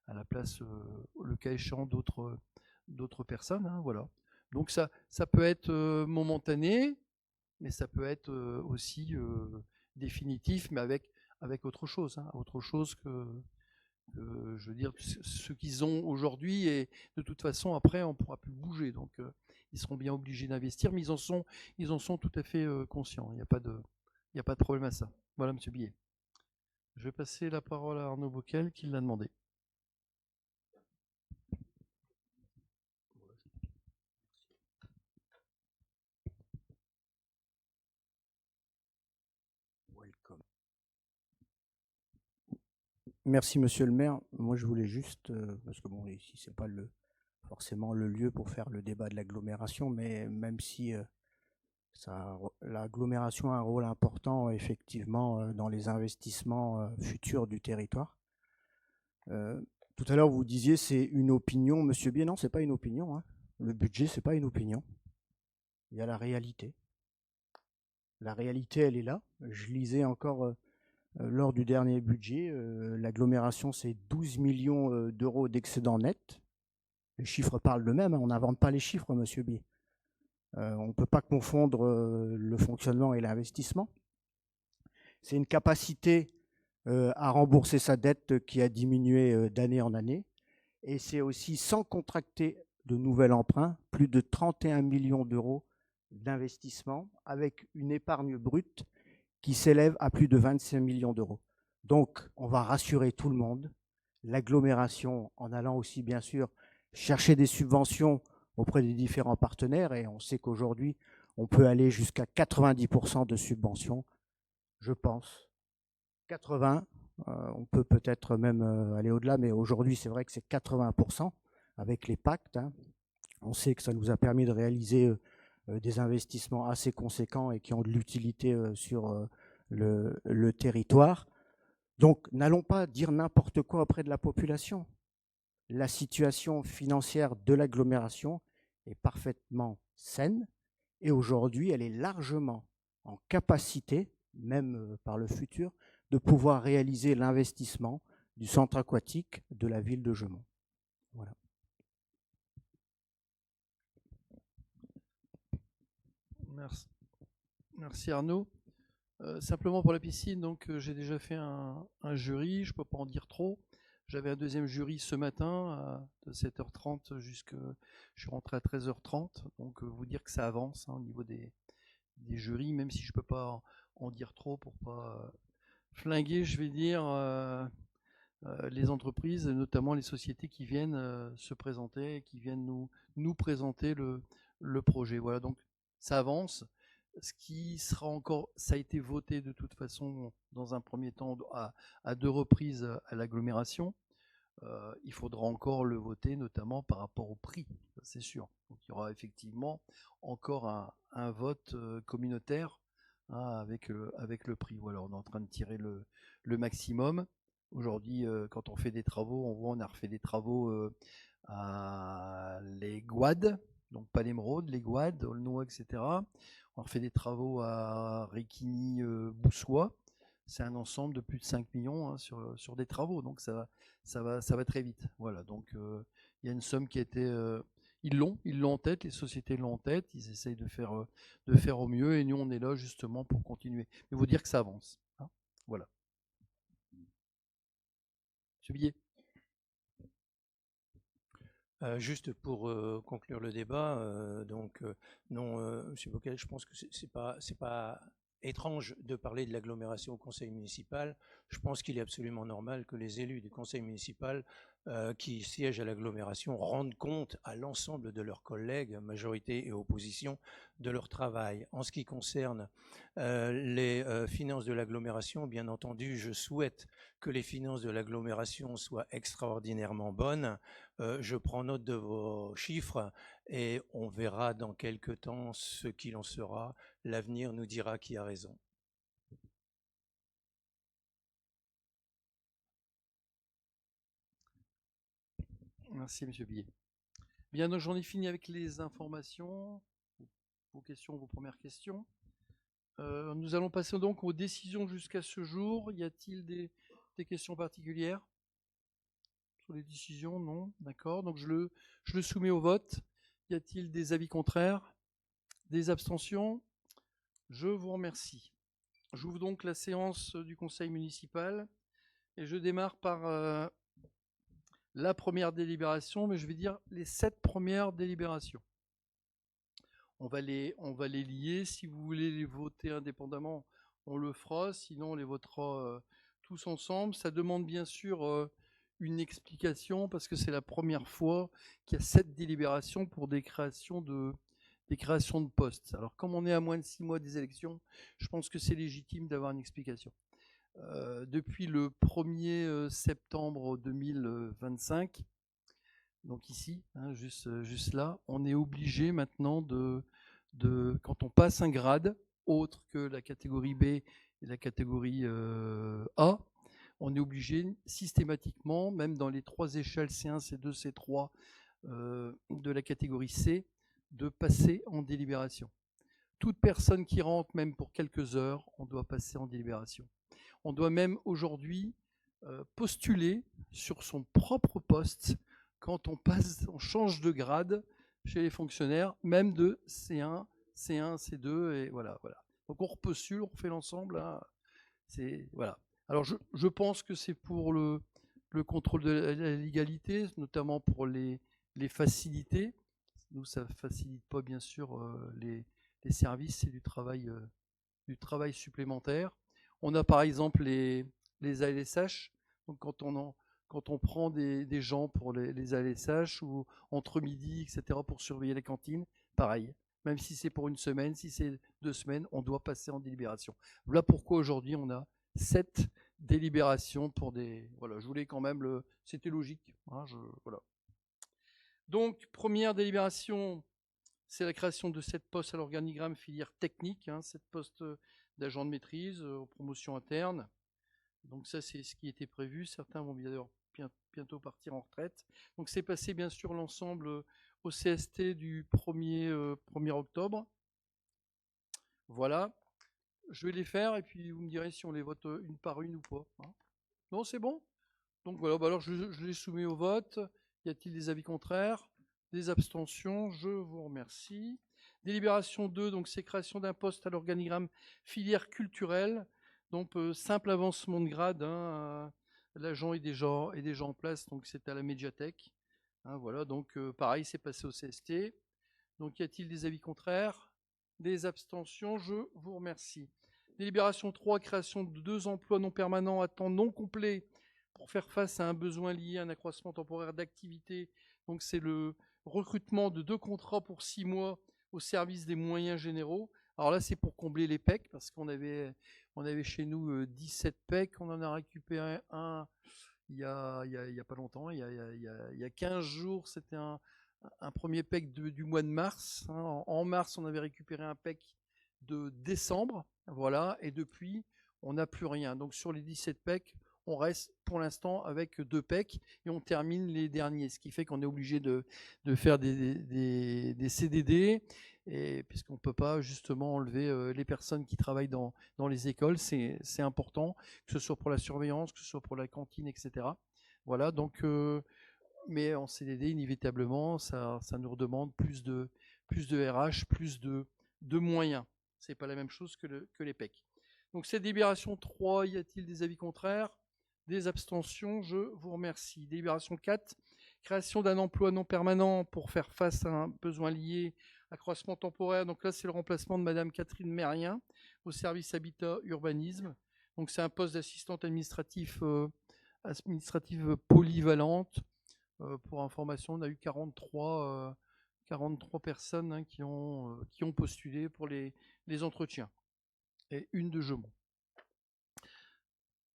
à la place, le cas échéant, d'autres personnes. Hein, voilà. Donc ça peut être momentané, mais ça peut être aussi définitif, mais avec autre chose, hein, autre chose je veux dire, ce qu'ils ont aujourd'hui, et de toute façon, après, on ne pourra plus bouger. Donc, ils seront bien obligés d'investir, mais ils en sont tout à fait conscients. Il n'y a pas de problème à ça. Voilà, Monsieur Billet. Je vais passer la parole à Arnaud Bockel, qui l'a demandé. Merci Monsieur le maire. Moi je voulais juste, parce que bon, ici c'est pas forcément le lieu pour faire le débat de l'agglomération, mais même si l'agglomération a un rôle important effectivement dans les investissements futurs du territoire. Tout à l'heure vous disiez c'est une opinion, Monsieur Bier, non c'est pas une opinion. Hein. Le budget c'est pas une opinion. Il y a la réalité. La réalité elle est là. Je lisais encore lors du dernier budget, l'agglomération, c'est 12 millions d'euros d'excédent net. Les chiffres parlent d'eux-mêmes, hein, on n'invente pas les chiffres, Monsieur B. On ne peut pas confondre le fonctionnement et l'investissement. C'est une capacité à rembourser sa dette qui a diminué d'année en année. Et c'est aussi, sans contracter de nouvel emprunt, plus de 31 millions d'euros d'investissement avec une épargne brute qui s'élève à plus de 25 millions d'euros. Donc, on va rassurer tout le monde, l'agglomération, en allant aussi, bien sûr, chercher des subventions auprès des différents partenaires, et on sait qu'aujourd'hui, on peut aller jusqu'à 90% de subventions, je pense. 80, on peut peut-être même aller au-delà, mais aujourd'hui, c'est vrai que c'est 80% avec les pactes. Hein. On sait que ça nous a permis de réaliser des investissements assez conséquents et qui ont de l'utilité sur le territoire. Donc, n'allons pas dire n'importe quoi auprès de la population. La situation financière de l'agglomération est parfaitement saine et aujourd'hui, elle est largement en capacité, même par le futur, de pouvoir réaliser l'investissement du centre aquatique de la ville de Gemont. Voilà. Merci Arnaud. Simplement pour la piscine, donc j'ai déjà fait un jury, je ne peux pas en dire trop. J'avais un deuxième jury ce matin de 7h30 jusqu'à... Je suis rentré à 13h30, donc vous dire que ça avance hein, au niveau des jurys, même si je ne peux pas en dire trop pour pas flinguer, je vais dire, les entreprises, notamment les sociétés qui viennent se présenter, qui viennent nous présenter le projet. Voilà, donc ça avance. Ce qui sera encore, ça a été voté de toute façon dans un premier temps à 2 reprises à l'agglomération. Il faudra encore le voter, notamment par rapport au prix, c'est sûr. Donc il y aura effectivement encore un vote communautaire avec le prix. Voilà, on est en train de tirer le maximum. Aujourd'hui, quand on fait des travaux, on a refait des travaux à les Gouades, donc pas l'Émeraude, les Gouades, Aulnois, etc. On a refait des travaux à Réquigny, Boussois. C'est un ensemble de plus de 5 millions sur des travaux, donc ça va très vite. Voilà, donc il y a une somme qui a été... ils l'ont en tête, les sociétés l'ont en tête, ils essayent de faire au mieux, et nous on est là justement pour continuer. Mais vous dire que ça avance. Hein, voilà. Monsieur Billet. Juste pour conclure le débat, non, Monsieur Bocquet, je pense que c'est pas étrange de parler de l'agglomération au conseil municipal. Je pense qu'il est absolument normal que les élus du conseil municipal qui siègent à l'agglomération rendent compte à l'ensemble de leurs collègues, majorité et opposition, de leur travail. En ce qui concerne les finances de l'agglomération, bien entendu, je souhaite que les finances de l'agglomération soient extraordinairement bonnes. Je prends note de vos chiffres et on verra dans quelques temps ce qu'il en sera. L'avenir nous dira qui a raison. Merci, Monsieur Billet. Bien, donc j'en ai fini avec les informations, vos questions, vos premières questions. Nous allons passer donc aux décisions jusqu'à ce jour. Y a-t-il des questions particulières sur les décisions? Non, d'accord. Donc je le soumets au vote. Y a-t-il des avis contraires? Des abstentions? Je vous remercie. J'ouvre donc la séance du conseil municipal et je démarre par la première délibération, mais je vais dire les 7 premières délibérations. On va les lier. Si vous voulez les voter indépendamment, on le fera. Sinon, on les votera tous ensemble. Ça demande bien sûr une explication parce que c'est la première fois qu'il y a 7 délibérations pour des créations de postes. Alors, comme on est à moins de 6 mois des élections, je pense que c'est légitime d'avoir une explication. Depuis le 1er septembre 2025, donc ici, juste là, on est obligé maintenant quand on passe un grade autre que la catégorie B et la catégorie A, on est obligé systématiquement, même dans les 3 échelles C1, C2, C3 de la catégorie C, de passer en délibération. Toute personne qui rentre, même pour quelques heures, on doit passer en délibération. On doit même aujourd'hui postuler sur son propre poste quand on change de grade chez les fonctionnaires, même de C1, C2, et voilà. Donc on repostule, on refait l'ensemble. Hein, voilà. Alors je pense que c'est pour le contrôle de la légalité, notamment pour les facilités. Nous, ça ne facilite pas bien sûr les services, c'est du travail supplémentaire. On a par exemple les ALSH. Donc quand on prend des gens pour les ALSH ou entre midi, etc., pour surveiller les cantines, pareil. Même si c'est pour une semaine, si c'est 2 semaines, on doit passer en délibération. Voilà pourquoi aujourd'hui on a 7 délibérations pour des... Voilà, je voulais quand même C'était logique. Hein, voilà. Donc, première délibération, c'est la création de 7 postes à l'organigramme filière technique, 7 postes d'agents de maîtrise aux promotions internes. Donc ça, c'est ce qui était prévu. Certains vont bientôt partir en retraite. Donc c'est passé bien sûr l'ensemble au CST du 1er octobre. Voilà. Je vais les faire et puis vous me direz si on les vote une par une ou pas. Hein. Non, c'est bon? Donc voilà, alors je les soumets au vote. Y a-t-il des avis contraires? Des abstentions? Je vous remercie. Délibération 2, donc c'est création d'un poste à l'organigramme filière culturelle. Donc simple avancement de grade. Hein, l'agent est déjà en place, donc c'est à la médiathèque. Hein, voilà, donc pareil, c'est passé au CST. Donc y a-t-il des avis contraires? Des abstentions? Je vous remercie. Délibération 3, création de 2 emplois non permanents à temps non complet pour faire face à un besoin lié à un accroissement temporaire d'activité. Donc c'est le recrutement de 2 contrats pour 6 mois au service des moyens généraux. Alors là, c'est pour combler les PEC, parce qu'on avait chez nous 17 PEC, on en a récupéré un il y a pas longtemps, il y a 15 jours, c'était un premier PEC du mois de mars. En mars, on avait récupéré un PEC de décembre, voilà, et depuis, on n'a plus rien. Donc sur les 17 PEC, on reste pour l'instant avec 2 PEC et on termine les derniers, ce qui fait qu'on est obligé de faire des CDD, et puisqu'on ne peut pas justement enlever les personnes qui travaillent dans les écoles, c'est important, que ce soit pour la surveillance, que ce soit pour la cantine, etc. Voilà, donc, mais en CDD, inévitablement, ça nous redemande plus de RH, plus de moyens. Ce n'est pas la même chose que les PEC. Donc cette délibération 3, y a-t-il des avis contraires? Des abstentions? Je vous remercie. Délibération 4, création d'un emploi non permanent pour faire face à un besoin lié à accroissement temporaire. Donc là, c'est le remplacement de Madame Catherine Mérien au service habitat urbanisme. Donc c'est un poste d'assistante administrative polyvalente. Pour information, on a eu 43 personnes qui ont postulé pour les entretiens et une de Gemont.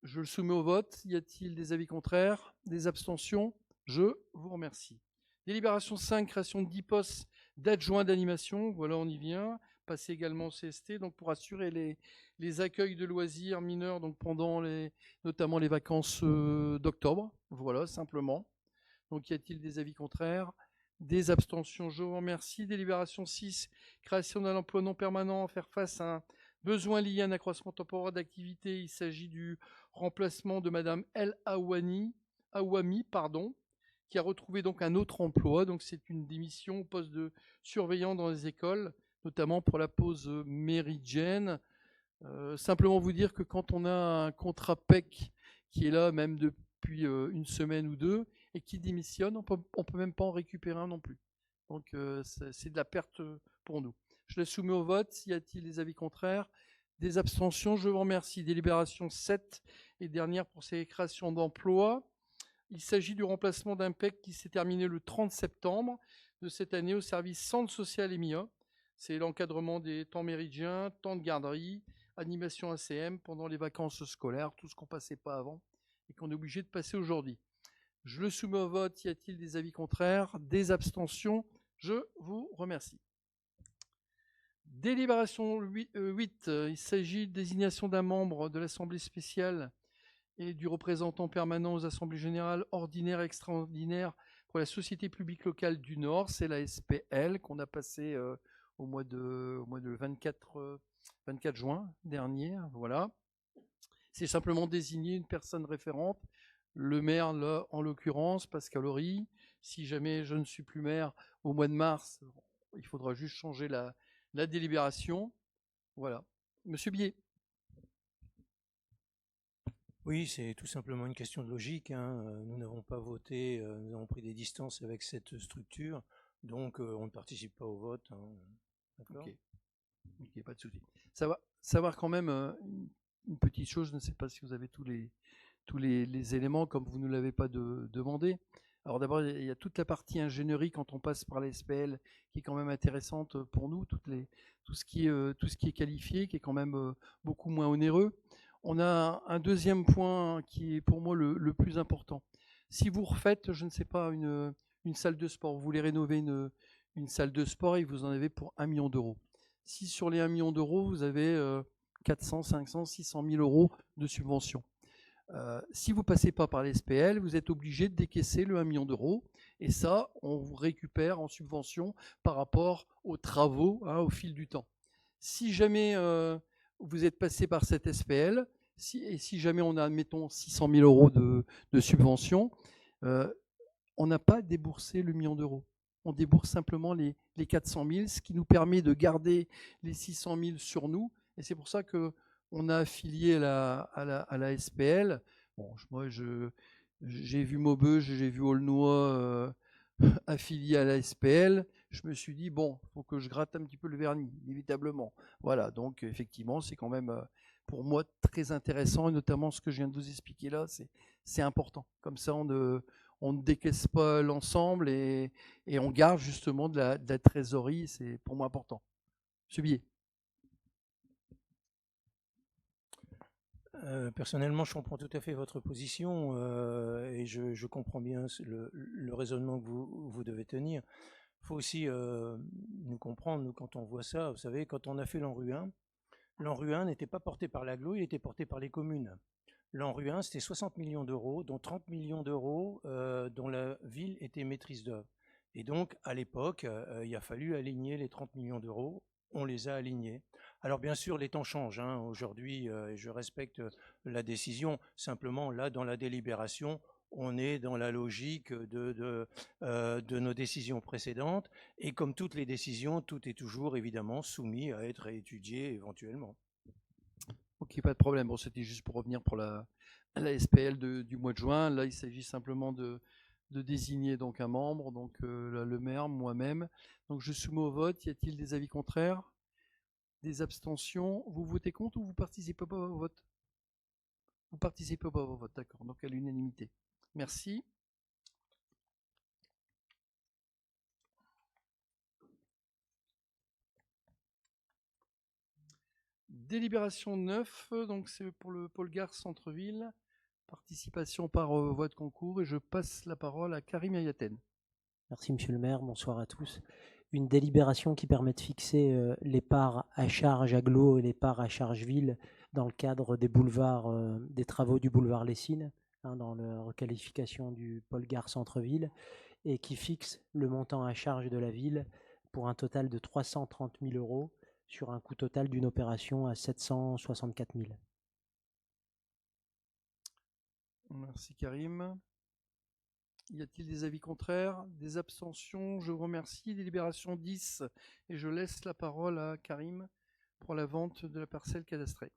Je le soumets au vote. Y a-t-il des avis contraires? Des abstentions? Je vous remercie. Délibération 5, création de 10 postes d'adjoints d'animation. Voilà, on y vient. Passer également au CST, donc pour assurer les accueils de loisirs mineurs, donc pendant notamment les vacances d'octobre. Voilà, simplement. Donc y a-t-il des avis contraires? Des abstentions? Je vous remercie. Délibération 6, création d'un emploi non permanent, faire face à un besoin lié à un accroissement temporaire d'activité. Il s'agit du remplacement de Madame El Awami, qui a retrouvé donc un autre emploi. Donc c'est une démission au poste de surveillant dans les écoles, notamment pour la pause méridienne. Simplement vous dire que quand on a un contrat PEC qui est là même depuis une semaine ou deux et qui démissionne, on peut même pas en récupérer un non plus. Donc c'est de la perte pour nous. Je la soumets au vote. Y a-t-il des avis contraires? Des abstentions? Je vous remercie. Délibération 7 et dernière pour ces créations d'emplois. Il s'agit du remplacement d'un PEC qui s'est terminé le 30 septembre de cette année au service centre social EMIA. C'est l'encadrement des temps méridiens, temps de garderie, animation ACM pendant les vacances scolaires, tout ce qu'on ne passait pas avant et qu'on est obligé de passer aujourd'hui. Je le soumets au vote. Y a-t-il des avis contraires? Des abstentions? Je vous remercie. Délibération 8, il s'agit de désignation d'un membre de l'Assemblée spéciale et du représentant permanent aux Assemblées générales ordinaires et extraordinaires pour la Société publique locale du Nord. C'est la SPL qu'on a passé au mois de 24 juin dernier. Voilà. C'est simplement désigner une personne référente. Le maire, là, en l'occurrence, Pascal Horry. Si jamais je ne suis plus maire au mois de mars, il faudra juste changer la délibération. Voilà. Monsieur Bier. Oui, c'est tout simplement une question de logique. Nous n'avons pas voté, nous avons pris des distances avec cette structure, donc on ne participe pas au vote. D'accord. Ok, pas de souci. Savoir quand même une petite chose, je ne sais pas si vous avez tous les éléments comme vous ne l'avez pas demandé. Alors d'abord, il y a toute la partie ingénierie quand on passe par la SPL qui est quand même intéressante pour nous, tout ce qui est qualifié, qui est quand même beaucoup moins onéreux. On a un deuxième point qui est pour moi le plus important. Si vous refaites, je ne sais pas, une salle de sport, vous voulez rénover une salle de sport et vous en avez pour 1 million d'euros. Si sur les 1 million d'euros, vous avez 400, 500, 600 000 euros de subvention. Si vous ne passez pas par l'SPL, vous êtes obligé de décaisser le 1 million d'euros. Et ça, on vous récupère en subvention par rapport aux travaux au fil du temps. Si jamais vous êtes passé par cette SPL, si jamais on a, admettons, 600 000 euros de subvention, on n'a pas déboursé le million d'euros. On débourse simplement les 400 000, ce qui nous permet de garder les 600 000 sur nous. Et c'est pour ça qu'on a affilié à la SPL. Bon, moi, j'ai vu Maubeuge, j'ai vu Aulnois affilié à la SPL. Je me suis dit, bon, il faut que je gratte un petit peu le vernis, inévitablement. Voilà, donc effectivement, c'est quand même pour moi très intéressant, et notamment ce que je viens de vous expliquer là, c'est important. Comme ça, on ne décaisse pas l'ensemble et on garde justement de la trésorerie, c'est pour moi important. Monsieur Billet. Personnellement, je comprends tout à fait votre position et je comprends bien le raisonnement que vous devez tenir. Il faut aussi nous comprendre, nous, quand on voit ça, vous savez, quand on a fait l'ANRU 1, l'ANRU 1 n'était pas porté par l'agglo, il était porté par les communes. L'ANRU 1, c'était 60 millions d'euros, dont 30 millions d'euros dont la ville était maîtrise d'œuvre. Et donc, à l'époque, il a fallu aligner les 30 millions d'euros. On les a alignés. Alors bien sûr, les temps changent. Hein. Aujourd'hui, je respecte la décision. Simplement, là, dans la délibération, on est dans la logique de nos décisions précédentes. Et comme toutes les décisions, tout est toujours évidemment soumis à être étudié éventuellement. Ok, pas de problème. Bon, c'était juste pour revenir pour la SPL du mois de juin. Là, il s'agit simplement de désigner donc un membre, donc là, le maire, moi-même. Donc je soumets au vote. Y a-t-il des avis contraires? Des abstentions? Vous votez contre ou vous participez pas au vote? Vous participez pas au vote, d'accord. Donc à l'unanimité. Merci. Délibération 9, donc c'est pour le pôle gare centre-ville. Participation par voie de concours, et je passe la parole à Karim Ayaten. Merci Monsieur le maire, bonsoir à tous. Une délibération qui permet de fixer les parts à charge agglo et les parts à charge ville dans le cadre des boulevards, des travaux du boulevard Lessines, dans la requalification du pôle gare centre-ville, et qui fixe le montant à charge de la ville pour un total de 330 000 euros sur un coût total d'une opération à 764 000. Merci Karim. Y a-t-il des avis contraires? Des abstentions? Je vous remercie. Délibération 10, et je laisse la parole à Karim pour la vente de la parcelle cadastrée.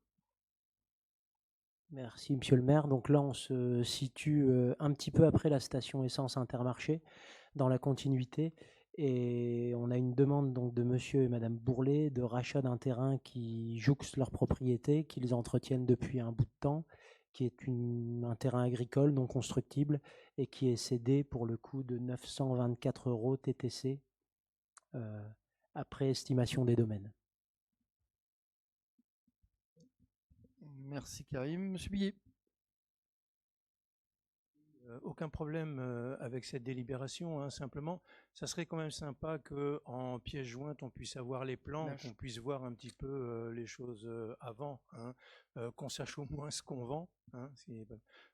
Merci Monsieur le maire. Donc là, on se situe un petit peu après la station essence Intermarché, dans la continuité. Et on a une demande donc de Monsieur et Madame Bourlet de rachat d'un terrain qui jouxte leur propriété, qu'ils entretiennent depuis un bout de temps, qui est un terrain agricole non constructible et qui est cédé pour le coût de 924 euros TTC après estimation des domaines. Merci Karim. Monsieur Billet. Aucun problème avec cette délibération. Hein. Simplement, ça serait quand même sympa qu'en pièce jointe, on puisse avoir les plans, qu'on puisse voir un petit peu les choses avant, hein, qu'on sache au moins ce qu'on vend. Hein.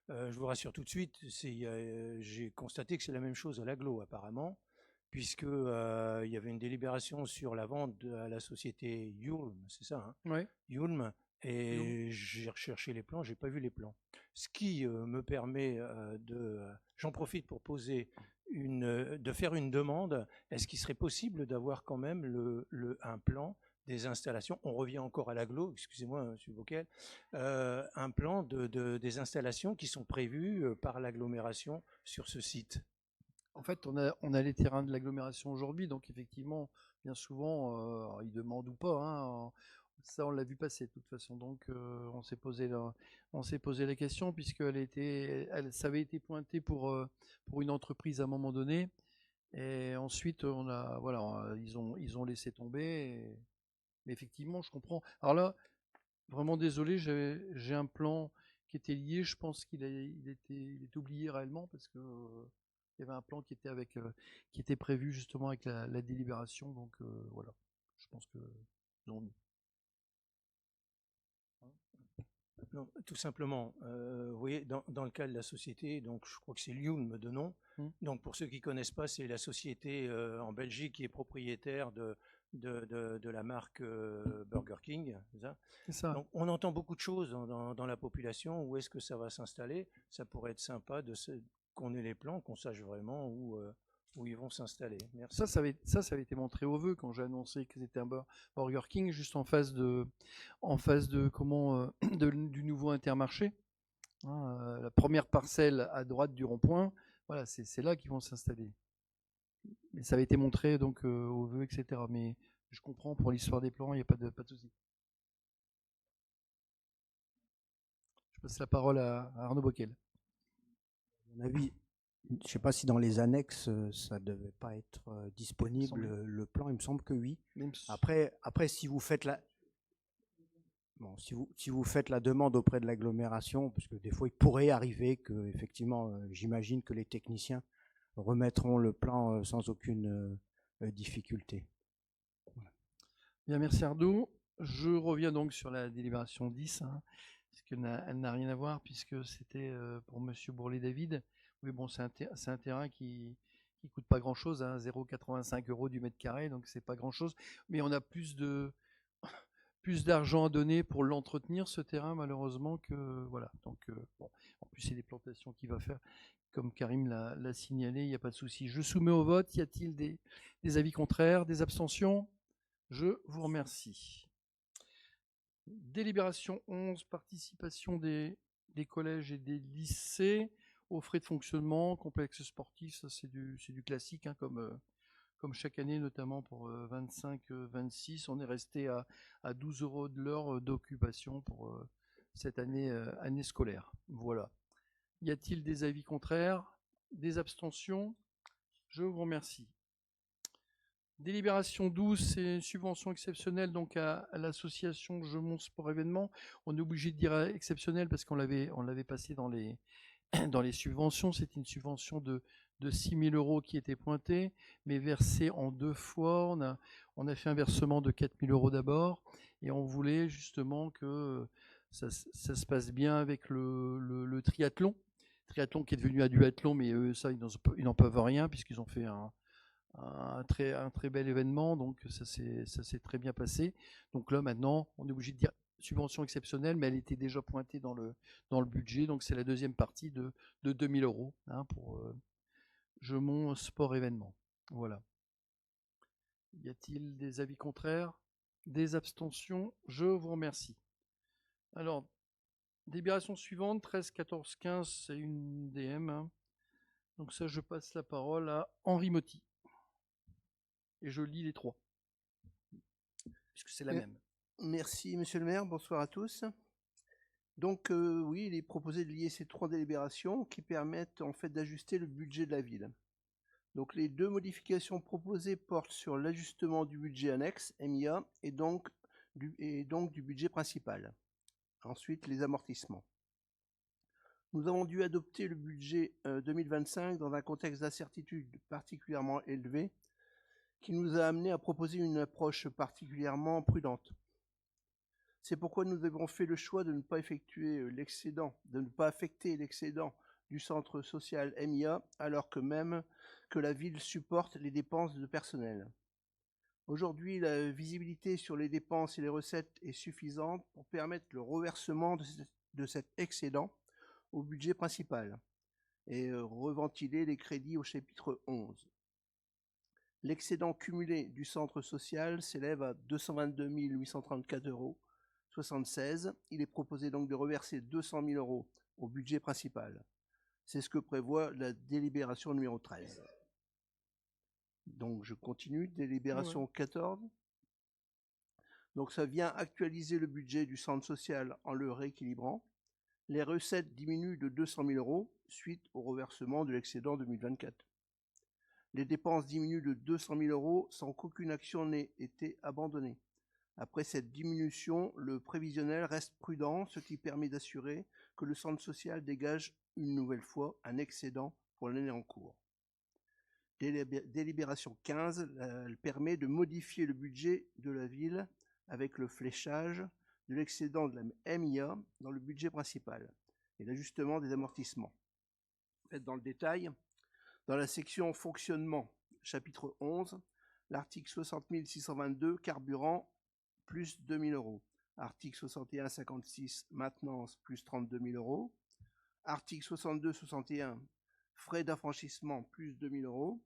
Je vous rassure tout de suite, j'ai constaté que c'est la même chose à l'agglo apparemment, puisque il y avait une délibération sur la vente à la société Yulm, c'est ça, hein, Oui. Yulm. Et j'ai recherché les plans, j'ai pas vu les plans. Ce qui me permet j'en profite pour de faire une demande. Est-ce qu'il serait possible d'avoir quand même un plan des installations? On revient encore à l'agglo, excusez-moi, Monsieur Bockel, un plan des installations qui sont prévues par l'agglomération sur ce site. En fait, on a les terrains de l'agglomération aujourd'hui, donc effectivement, bien souvent, ils demandent ou pas. Hein, ça, on l'a vu passer de toute façon. Donc, on s'est posé la question puisque ça avait été pointé pour une entreprise à un moment donné. Et ensuite, ils ont laissé tomber. Mais effectivement, je comprends. Alors là, vraiment désolé, j'ai un plan qui était lié. Je pense qu'il est oublié réellement parce que il y avait un plan qui était prévu justement avec la délibération. Donc voilà, je pense que non. Non, tout simplement, vous voyez, dans le cas de la société, donc je crois que c'est Lyulm de nom. Donc pour ceux qui ne connaissent pas, c'est la société en Belgique qui est propriétaire de la marque Burger King. C'est ça. Donc on entend beaucoup de choses dans la population. Où est-ce que ça va s'installer? Ça pourrait être sympa qu'on ait les plans, qu'on sache vraiment où ils vont s'installer. Merci. Ça avait été montré au vœu quand j'ai annoncé que c'était un Burger King juste en face de du nouveau Intermarché. Hein, la première parcelle à droite du rond-point, voilà, c'est là qu'ils vont s'installer. Mais ça avait été montré donc au vœu, etc. Mais je comprends pour l'histoire des plans, il n'y a pas de souci. Je passe la parole à Arnaud Bocquel. À mon avis, je ne sais pas si dans les annexes, ça ne devait pas être disponible, le plan. Il me semble que oui. Après, si vous faites la... Bon, si vous faites la demande auprès de l'agglomération, parce que des fois, il pourrait arriver que, effectivement, j'imagine que les techniciens remettront le plan sans aucune difficulté. Voilà. Bien, merci Arnaud. Je reviens donc sur la délibération 10, parce qu'elle n'a rien à voir, puisque c'était pour Monsieur Bourlet-David. Oui, bon, c'est un terrain qui coûte pas grand-chose, 0,85 € du mètre carré, donc c'est pas grand-chose. Mais on a plus d'argent à donner pour l'entretenir, ce terrain, malheureusement, que voilà. Donc, bon, en plus, c'est des plantations qu'il va faire, comme Karim l'a signalé, il n'y a pas de souci. Je soumets au vote. Y a-t-il des avis contraires, des abstentions? Je vous remercie. Délibération 11, participation des collèges et des lycées aux frais de fonctionnement, complexe sportif, ça c'est du classique, comme chaque année, notamment pour 25-26, on est resté à 12 € de l'heure d'occupation pour cette année scolaire. Voilà. Y a-t-il des avis contraires, des abstentions? Je vous remercie. Délibération 12, c'est une subvention exceptionnelle donc à l'association Je Monte Sport Événement. On est obligé de dire exceptionnelle parce qu'on l'avait passé dans les subventions. C'est une subvention de 6 000 € qui était pointée, mais versée en 2 fois. On a fait un versement de 4 000 € d'abord, et on voulait justement que ça se passe bien avec le triathlon. Triathlon qui est devenu un duathlon, mais eux, ça, ils n'en peuvent rien puisqu'ils ont fait un très bel événement, donc ça s'est très bien passé. Donc là, maintenant, on est obligé de dire subvention exceptionnelle, mais elle était déjà pointée dans le budget, donc c'est la deuxième partie de 2 000 € pour Je Monte Sport Événement. Voilà. Y a-t-il des avis contraires, des abstentions? Je vous remercie. Alors, délibération suivante, 13, 14, 15, c'est une DM. Donc ça, je passe la parole à Henri Motti. Et je lis les trois, puisque c'est la même. Merci, monsieur le maire. Bonsoir à tous. Donc, oui, il est proposé de lier ces 3 délibérations qui permettent en fait d'ajuster le budget de la ville. Donc, les 2 modifications proposées portent sur l'ajustement du budget annexe, MIA, et donc du budget principal. Ensuite, les amortissements. Nous avons dû adopter le budget 2025 dans un contexte d'incertitude particulièrement élevé, qui nous a amené à proposer une approche particulièrement prudente. C'est pourquoi nous avons fait le choix de ne pas affecter l'excédent du centre social MIA, alors que même que la ville supporte les dépenses de personnel. Aujourd'hui, la visibilité sur les dépenses et les recettes est suffisante pour permettre le reversement de cet excédent au budget principal et reventiler les crédits au chapitre 11. L'excédent cumulé du centre social s'élève à 222 834,76 €. Il est proposé donc de reverser 200 000 € au budget principal. C'est ce que prévoit la délibération numéro 13. Donc je continue, délibération 14. Donc ça vient actualiser le budget du centre social en le rééquilibrant. Les recettes diminuent de 200 000 € suite au reversement de l'excédent 2024. Les dépenses diminuent de 200 000 € sans qu'aucune action n'ait été abandonnée. Après cette diminution, le prévisionnel reste prudent, ce qui permet d'assurer que le centre social dégage une nouvelle fois un excédent pour l'année en cours. Délibération 15, elle permet de modifier le budget de la ville avec le fléchage de l'excédent de la MIA dans le budget principal et l'ajustement des amortissements. Dans le détail, dans la section fonctionnement, chapitre 11, l'article 60 622, carburant, plus 2 000 €. Article 61 56, maintenance, plus 32 000 €. Article 62 61, frais d'affranchissement, plus 2 000 €.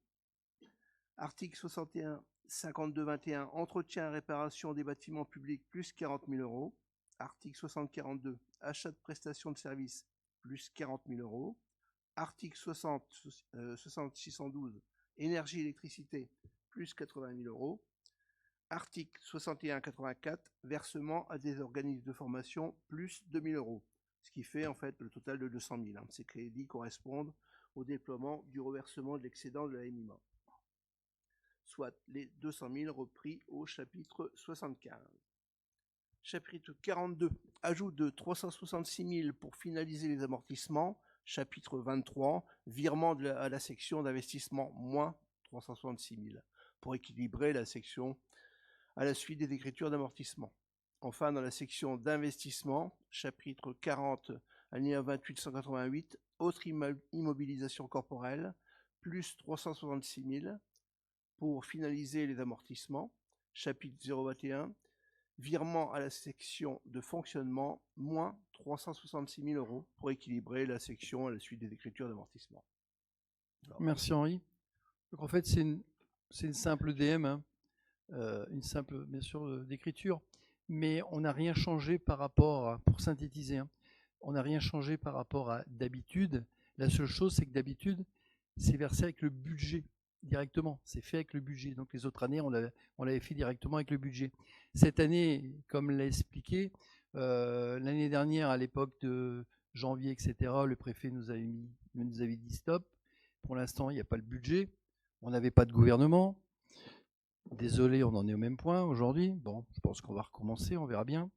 Article 61 52 21, entretien et réparation des bâtiments publics, plus 40 000 €. Article 60 42, achat de prestations de services, plus 40 000 €. Article 60 612, énergie électricité, plus 80 000 €. Article 61 84, versement à des organismes de formation, plus 2 000 €. ce qui fait en fait le total de 200 000. Ces crédits correspondent au déploiement du reversement de l'excédent de la MIMA, soit les 200 000 repris au chapitre 75. Chapitre 42, ajout de 366 000 pour finaliser les amortissements. Chapitre 23, virement à la section d'investissement, moins 366 000, pour équilibrer la section à la suite des écritures d'amortissement. Enfin, dans la section d'investissement, chapitre 40, alinéa 28 188, autre immobilisation corporelle, plus 366 000 pour finaliser les amortissements. Chapitre 021, virement à la section de fonctionnement, moins 366 000 euros pour équilibrer la section à la suite des écritures d'amortissement. Merci Henri. Donc en fait, c'est une simple DM, hein, une simple, bien sûr, d'écriture, mais on n'a rien changé par rapport à, pour synthétiser, hein, on n'a rien changé par rapport à d'habitude. La seule chose, c'est que d'habitude, c'est versé avec le budget directement. C'est fait avec le budget. Donc les autres années, on l'avait fait directement avec le budget. Cette année, comme l'a expliqué, l'année dernière, à l'époque de janvier, etc., le préfet nous avait dit stop. Pour l'instant, il n'y a pas le budget. On n'avait pas de gouvernement. Désolé, on en est au même point aujourd'hui. Bon, je pense qu'on va recommencer, on verra bien.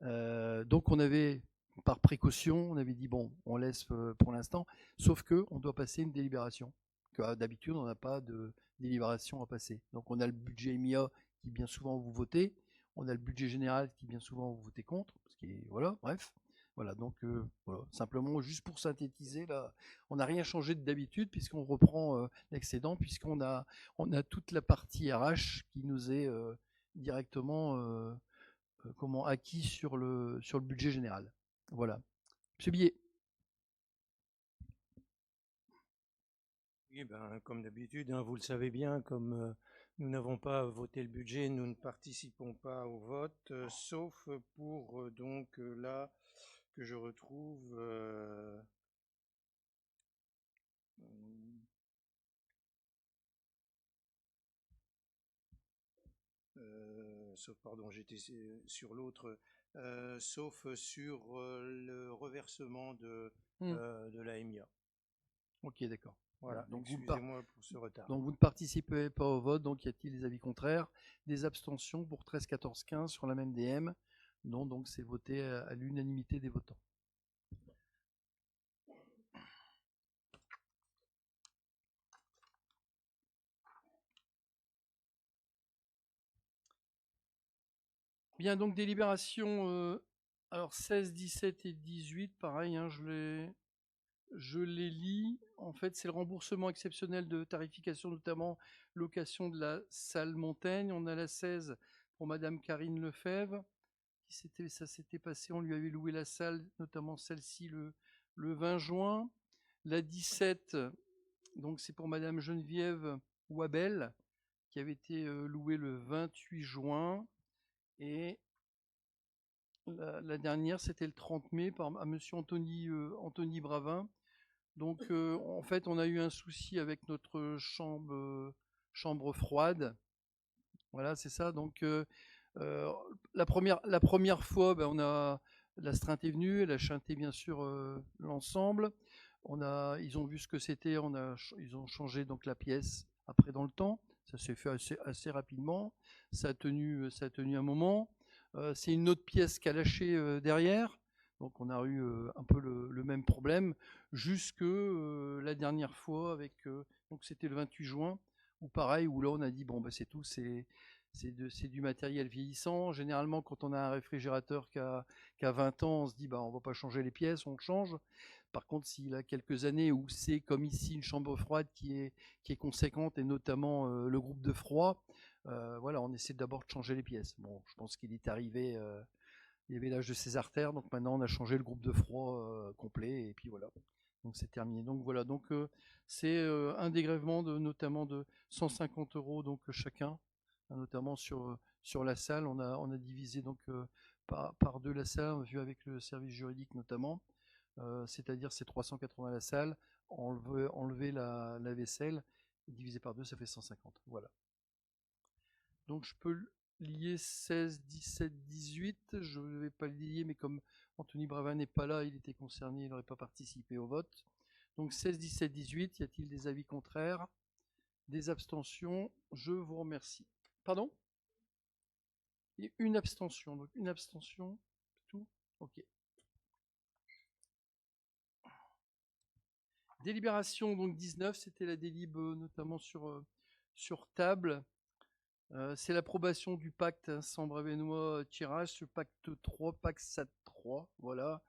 Donc on avait, par précaution, on avait dit bon, on laisse pour l'instant, sauf que on doit passer une délibération. D'habitude, on n'a pas de délibération à passer. Donc on a le budget MIA qui bien souvent vous votez, on a le budget général qui bien souvent vous votez contre, parce que voilà, bref. Voilà, donc voilà. Simplement, juste pour synthétiser, là, on n'a rien changé de d'habitude puisqu'on reprend l'excédent, puisqu'on a toute la partie RH qui nous est directement acquis sur le budget général. Voilà. Monsieur Billet. Oui, ben, comme d'habitude, hein, vous le savez bien, comme nous n'avons pas voté le budget, nous ne participons pas au vote, sauf pour donc là que je retrouve sauf, pardon, j'étais sur l'autre, sauf sur le reversement de la MIA. Ok, d'accord. Voilà, donc excusez-moi pour ce retard. Donc vous ne participez pas au vote, donc y a-t-il des avis contraires? Des abstentions pour 13, 14, 15 sur la même DM? Non, donc c'est voté à l'unanimité des votants. Bien, donc délibération, alors 16, 17 et 18, pareil, hein, je les lis. En fait, c'est le remboursement exceptionnel de tarification, notamment location de la salle Montaigne. On a la 16 pour Madame Karine Lefebvre. Ça s'était passé, on lui avait loué la salle, notamment celle-ci, le 20 juin. La 17, donc c'est pour Madame Geneviève Wabel, qui avait été louée le 28 juin. Et la dernière, c'était le 30 mai à Monsieur Anthony Bravin. Donc en fait, on a eu un souci avec notre chambre froide. Voilà, c'est ça. Donc la première fois, on a l'astreinte est venue, elle a chanté bien sûr l'ensemble. Ils ont vu ce que c'était, ils ont changé donc la pièce après dans le temps. Ça s'est fait assez rapidement. Ça a tenu un moment. C'est une autre pièce qui a lâché derrière. Donc on a eu un peu le même problème jusque la dernière fois donc c'était le 28 juin où pareil, où là on a dit bon c'est tout, c'est du matériel vieillissant. Généralement, quand on a un réfrigérateur qui a 20 ans, on se dit on va pas changer les pièces, on le change. Par contre, s'il a quelques années où c'est comme ici une chambre froide qui est conséquente et notamment le groupe de froid, voilà, on essaie d'abord de changer les pièces. Bon, je pense qu'il est arrivé, il y avait l'âge de ses artères, donc maintenant on a changé le groupe de froid complet et puis voilà. Donc c'est terminé. Donc voilà, donc c'est un dégrèvement notamment de 150 € donc chacun, notamment sur la salle. On a divisé donc par deux la salle, vu avec le service juridique notamment. C'est-à-dire c'est 380 la salle, enlever la vaisselle, divisé par deux, ça fait 150. Voilà. Donc je peux lier 16, 17, 18. Je ne vais pas le lier, mais comme Anthony Bravin n'est pas là, il était concerné, il n'aurait pas participé au vote. Donc 16, 17, 18, y a-t-il des avis contraires? Des abstentions? Je vous remercie. Pardon? Et une abstention. Donc une abstention, c'est tout? Ok. Délibération donc 19, c'était la délib notamment sur table. C'est l'approbation du pacte Sambre-Avesnois tirage, ce pacte 3, pacte SAT 3, voilà.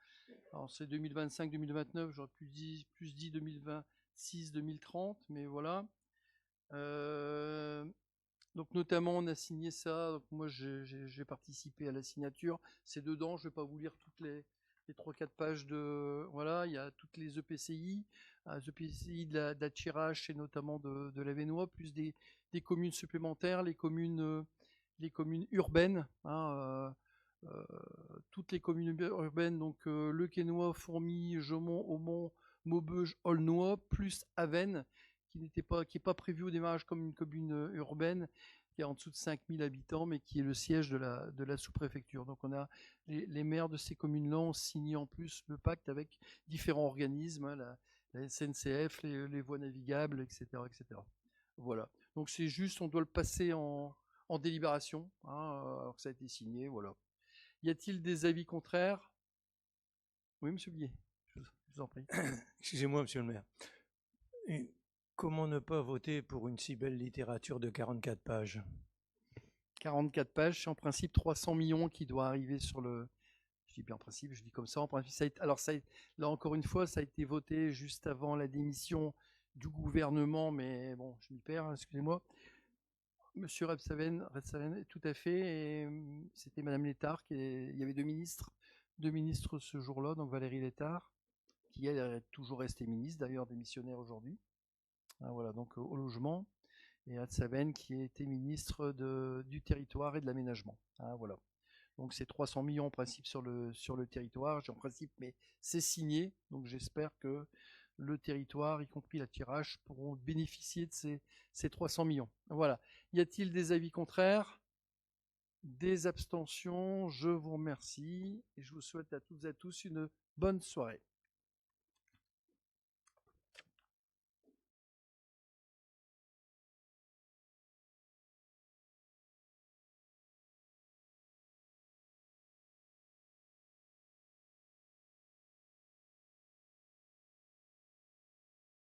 Alors c'est 2025-2029, j'aurais plus dit 2026-2030, mais voilà. Donc notamment on a signé ça, donc moi j'ai participé à la signature, c'est dedans, je vais pas vous lire toutes les 3-4 pages de... Voilà, il y a toutes les EPCI, les EPCI de la Thiérache et notamment de l'Avesnois, plus des communes supplémentaires, les communes urbaines, hein, toutes les communes urbaines, donc Le Quesnoy, Fourmies, Jaumont, Aumont, Maubeuge, Aulnoy, plus Avesnes, qui n'est pas prévu au démarrage comme une commune urbaine, qui est en dessous de 5000 habitants, mais qui est le siège de la sous-préfecture. Donc on a les maires de ces communes-là ont signé en plus le pacte avec différents organismes, hein, la SNCF, les voies navigables, etc., etc. Voilà. Donc c'est juste, on doit le passer en délibération, hein, alors que ça a été signé, voilà. Y a-t-il des avis contraires? Oui, monsieur Billet, je vous en prie. Excusez-moi, monsieur le maire. Et comment ne pas voter pour une si belle littérature de 44 pages? 44 pages, c'est en principe 300 millions qui doit arriver sur le... Je dis bien en principe, je dis comme ça. En principe, là encore une fois, ça a été voté juste avant la démission du gouvernement, mais bon, je m'y perds, excusez-moi. Monsieur Rebsamen, tout à fait, et c'était Madame Létard, il y avait deux ministres ce jour-là, donc Valérie Létard, qui elle est toujours restée ministre, d'ailleurs démissionnaire aujourd'hui. Ah, voilà, donc au logement, et Rebsamen qui était ministre du territoire et de l'aménagement. Ah, voilà. Donc c'est 300 millions en principe sur le territoire, j'ai en principe, mais c'est signé, donc j'espère que le territoire, y compris la Thiérache, pourront bénéficier de ces 300 millions. Voilà. Y a-t-il des avis contraires? Des abstentions? Je vous remercie et je vous souhaite à toutes et à tous une bonne soirée.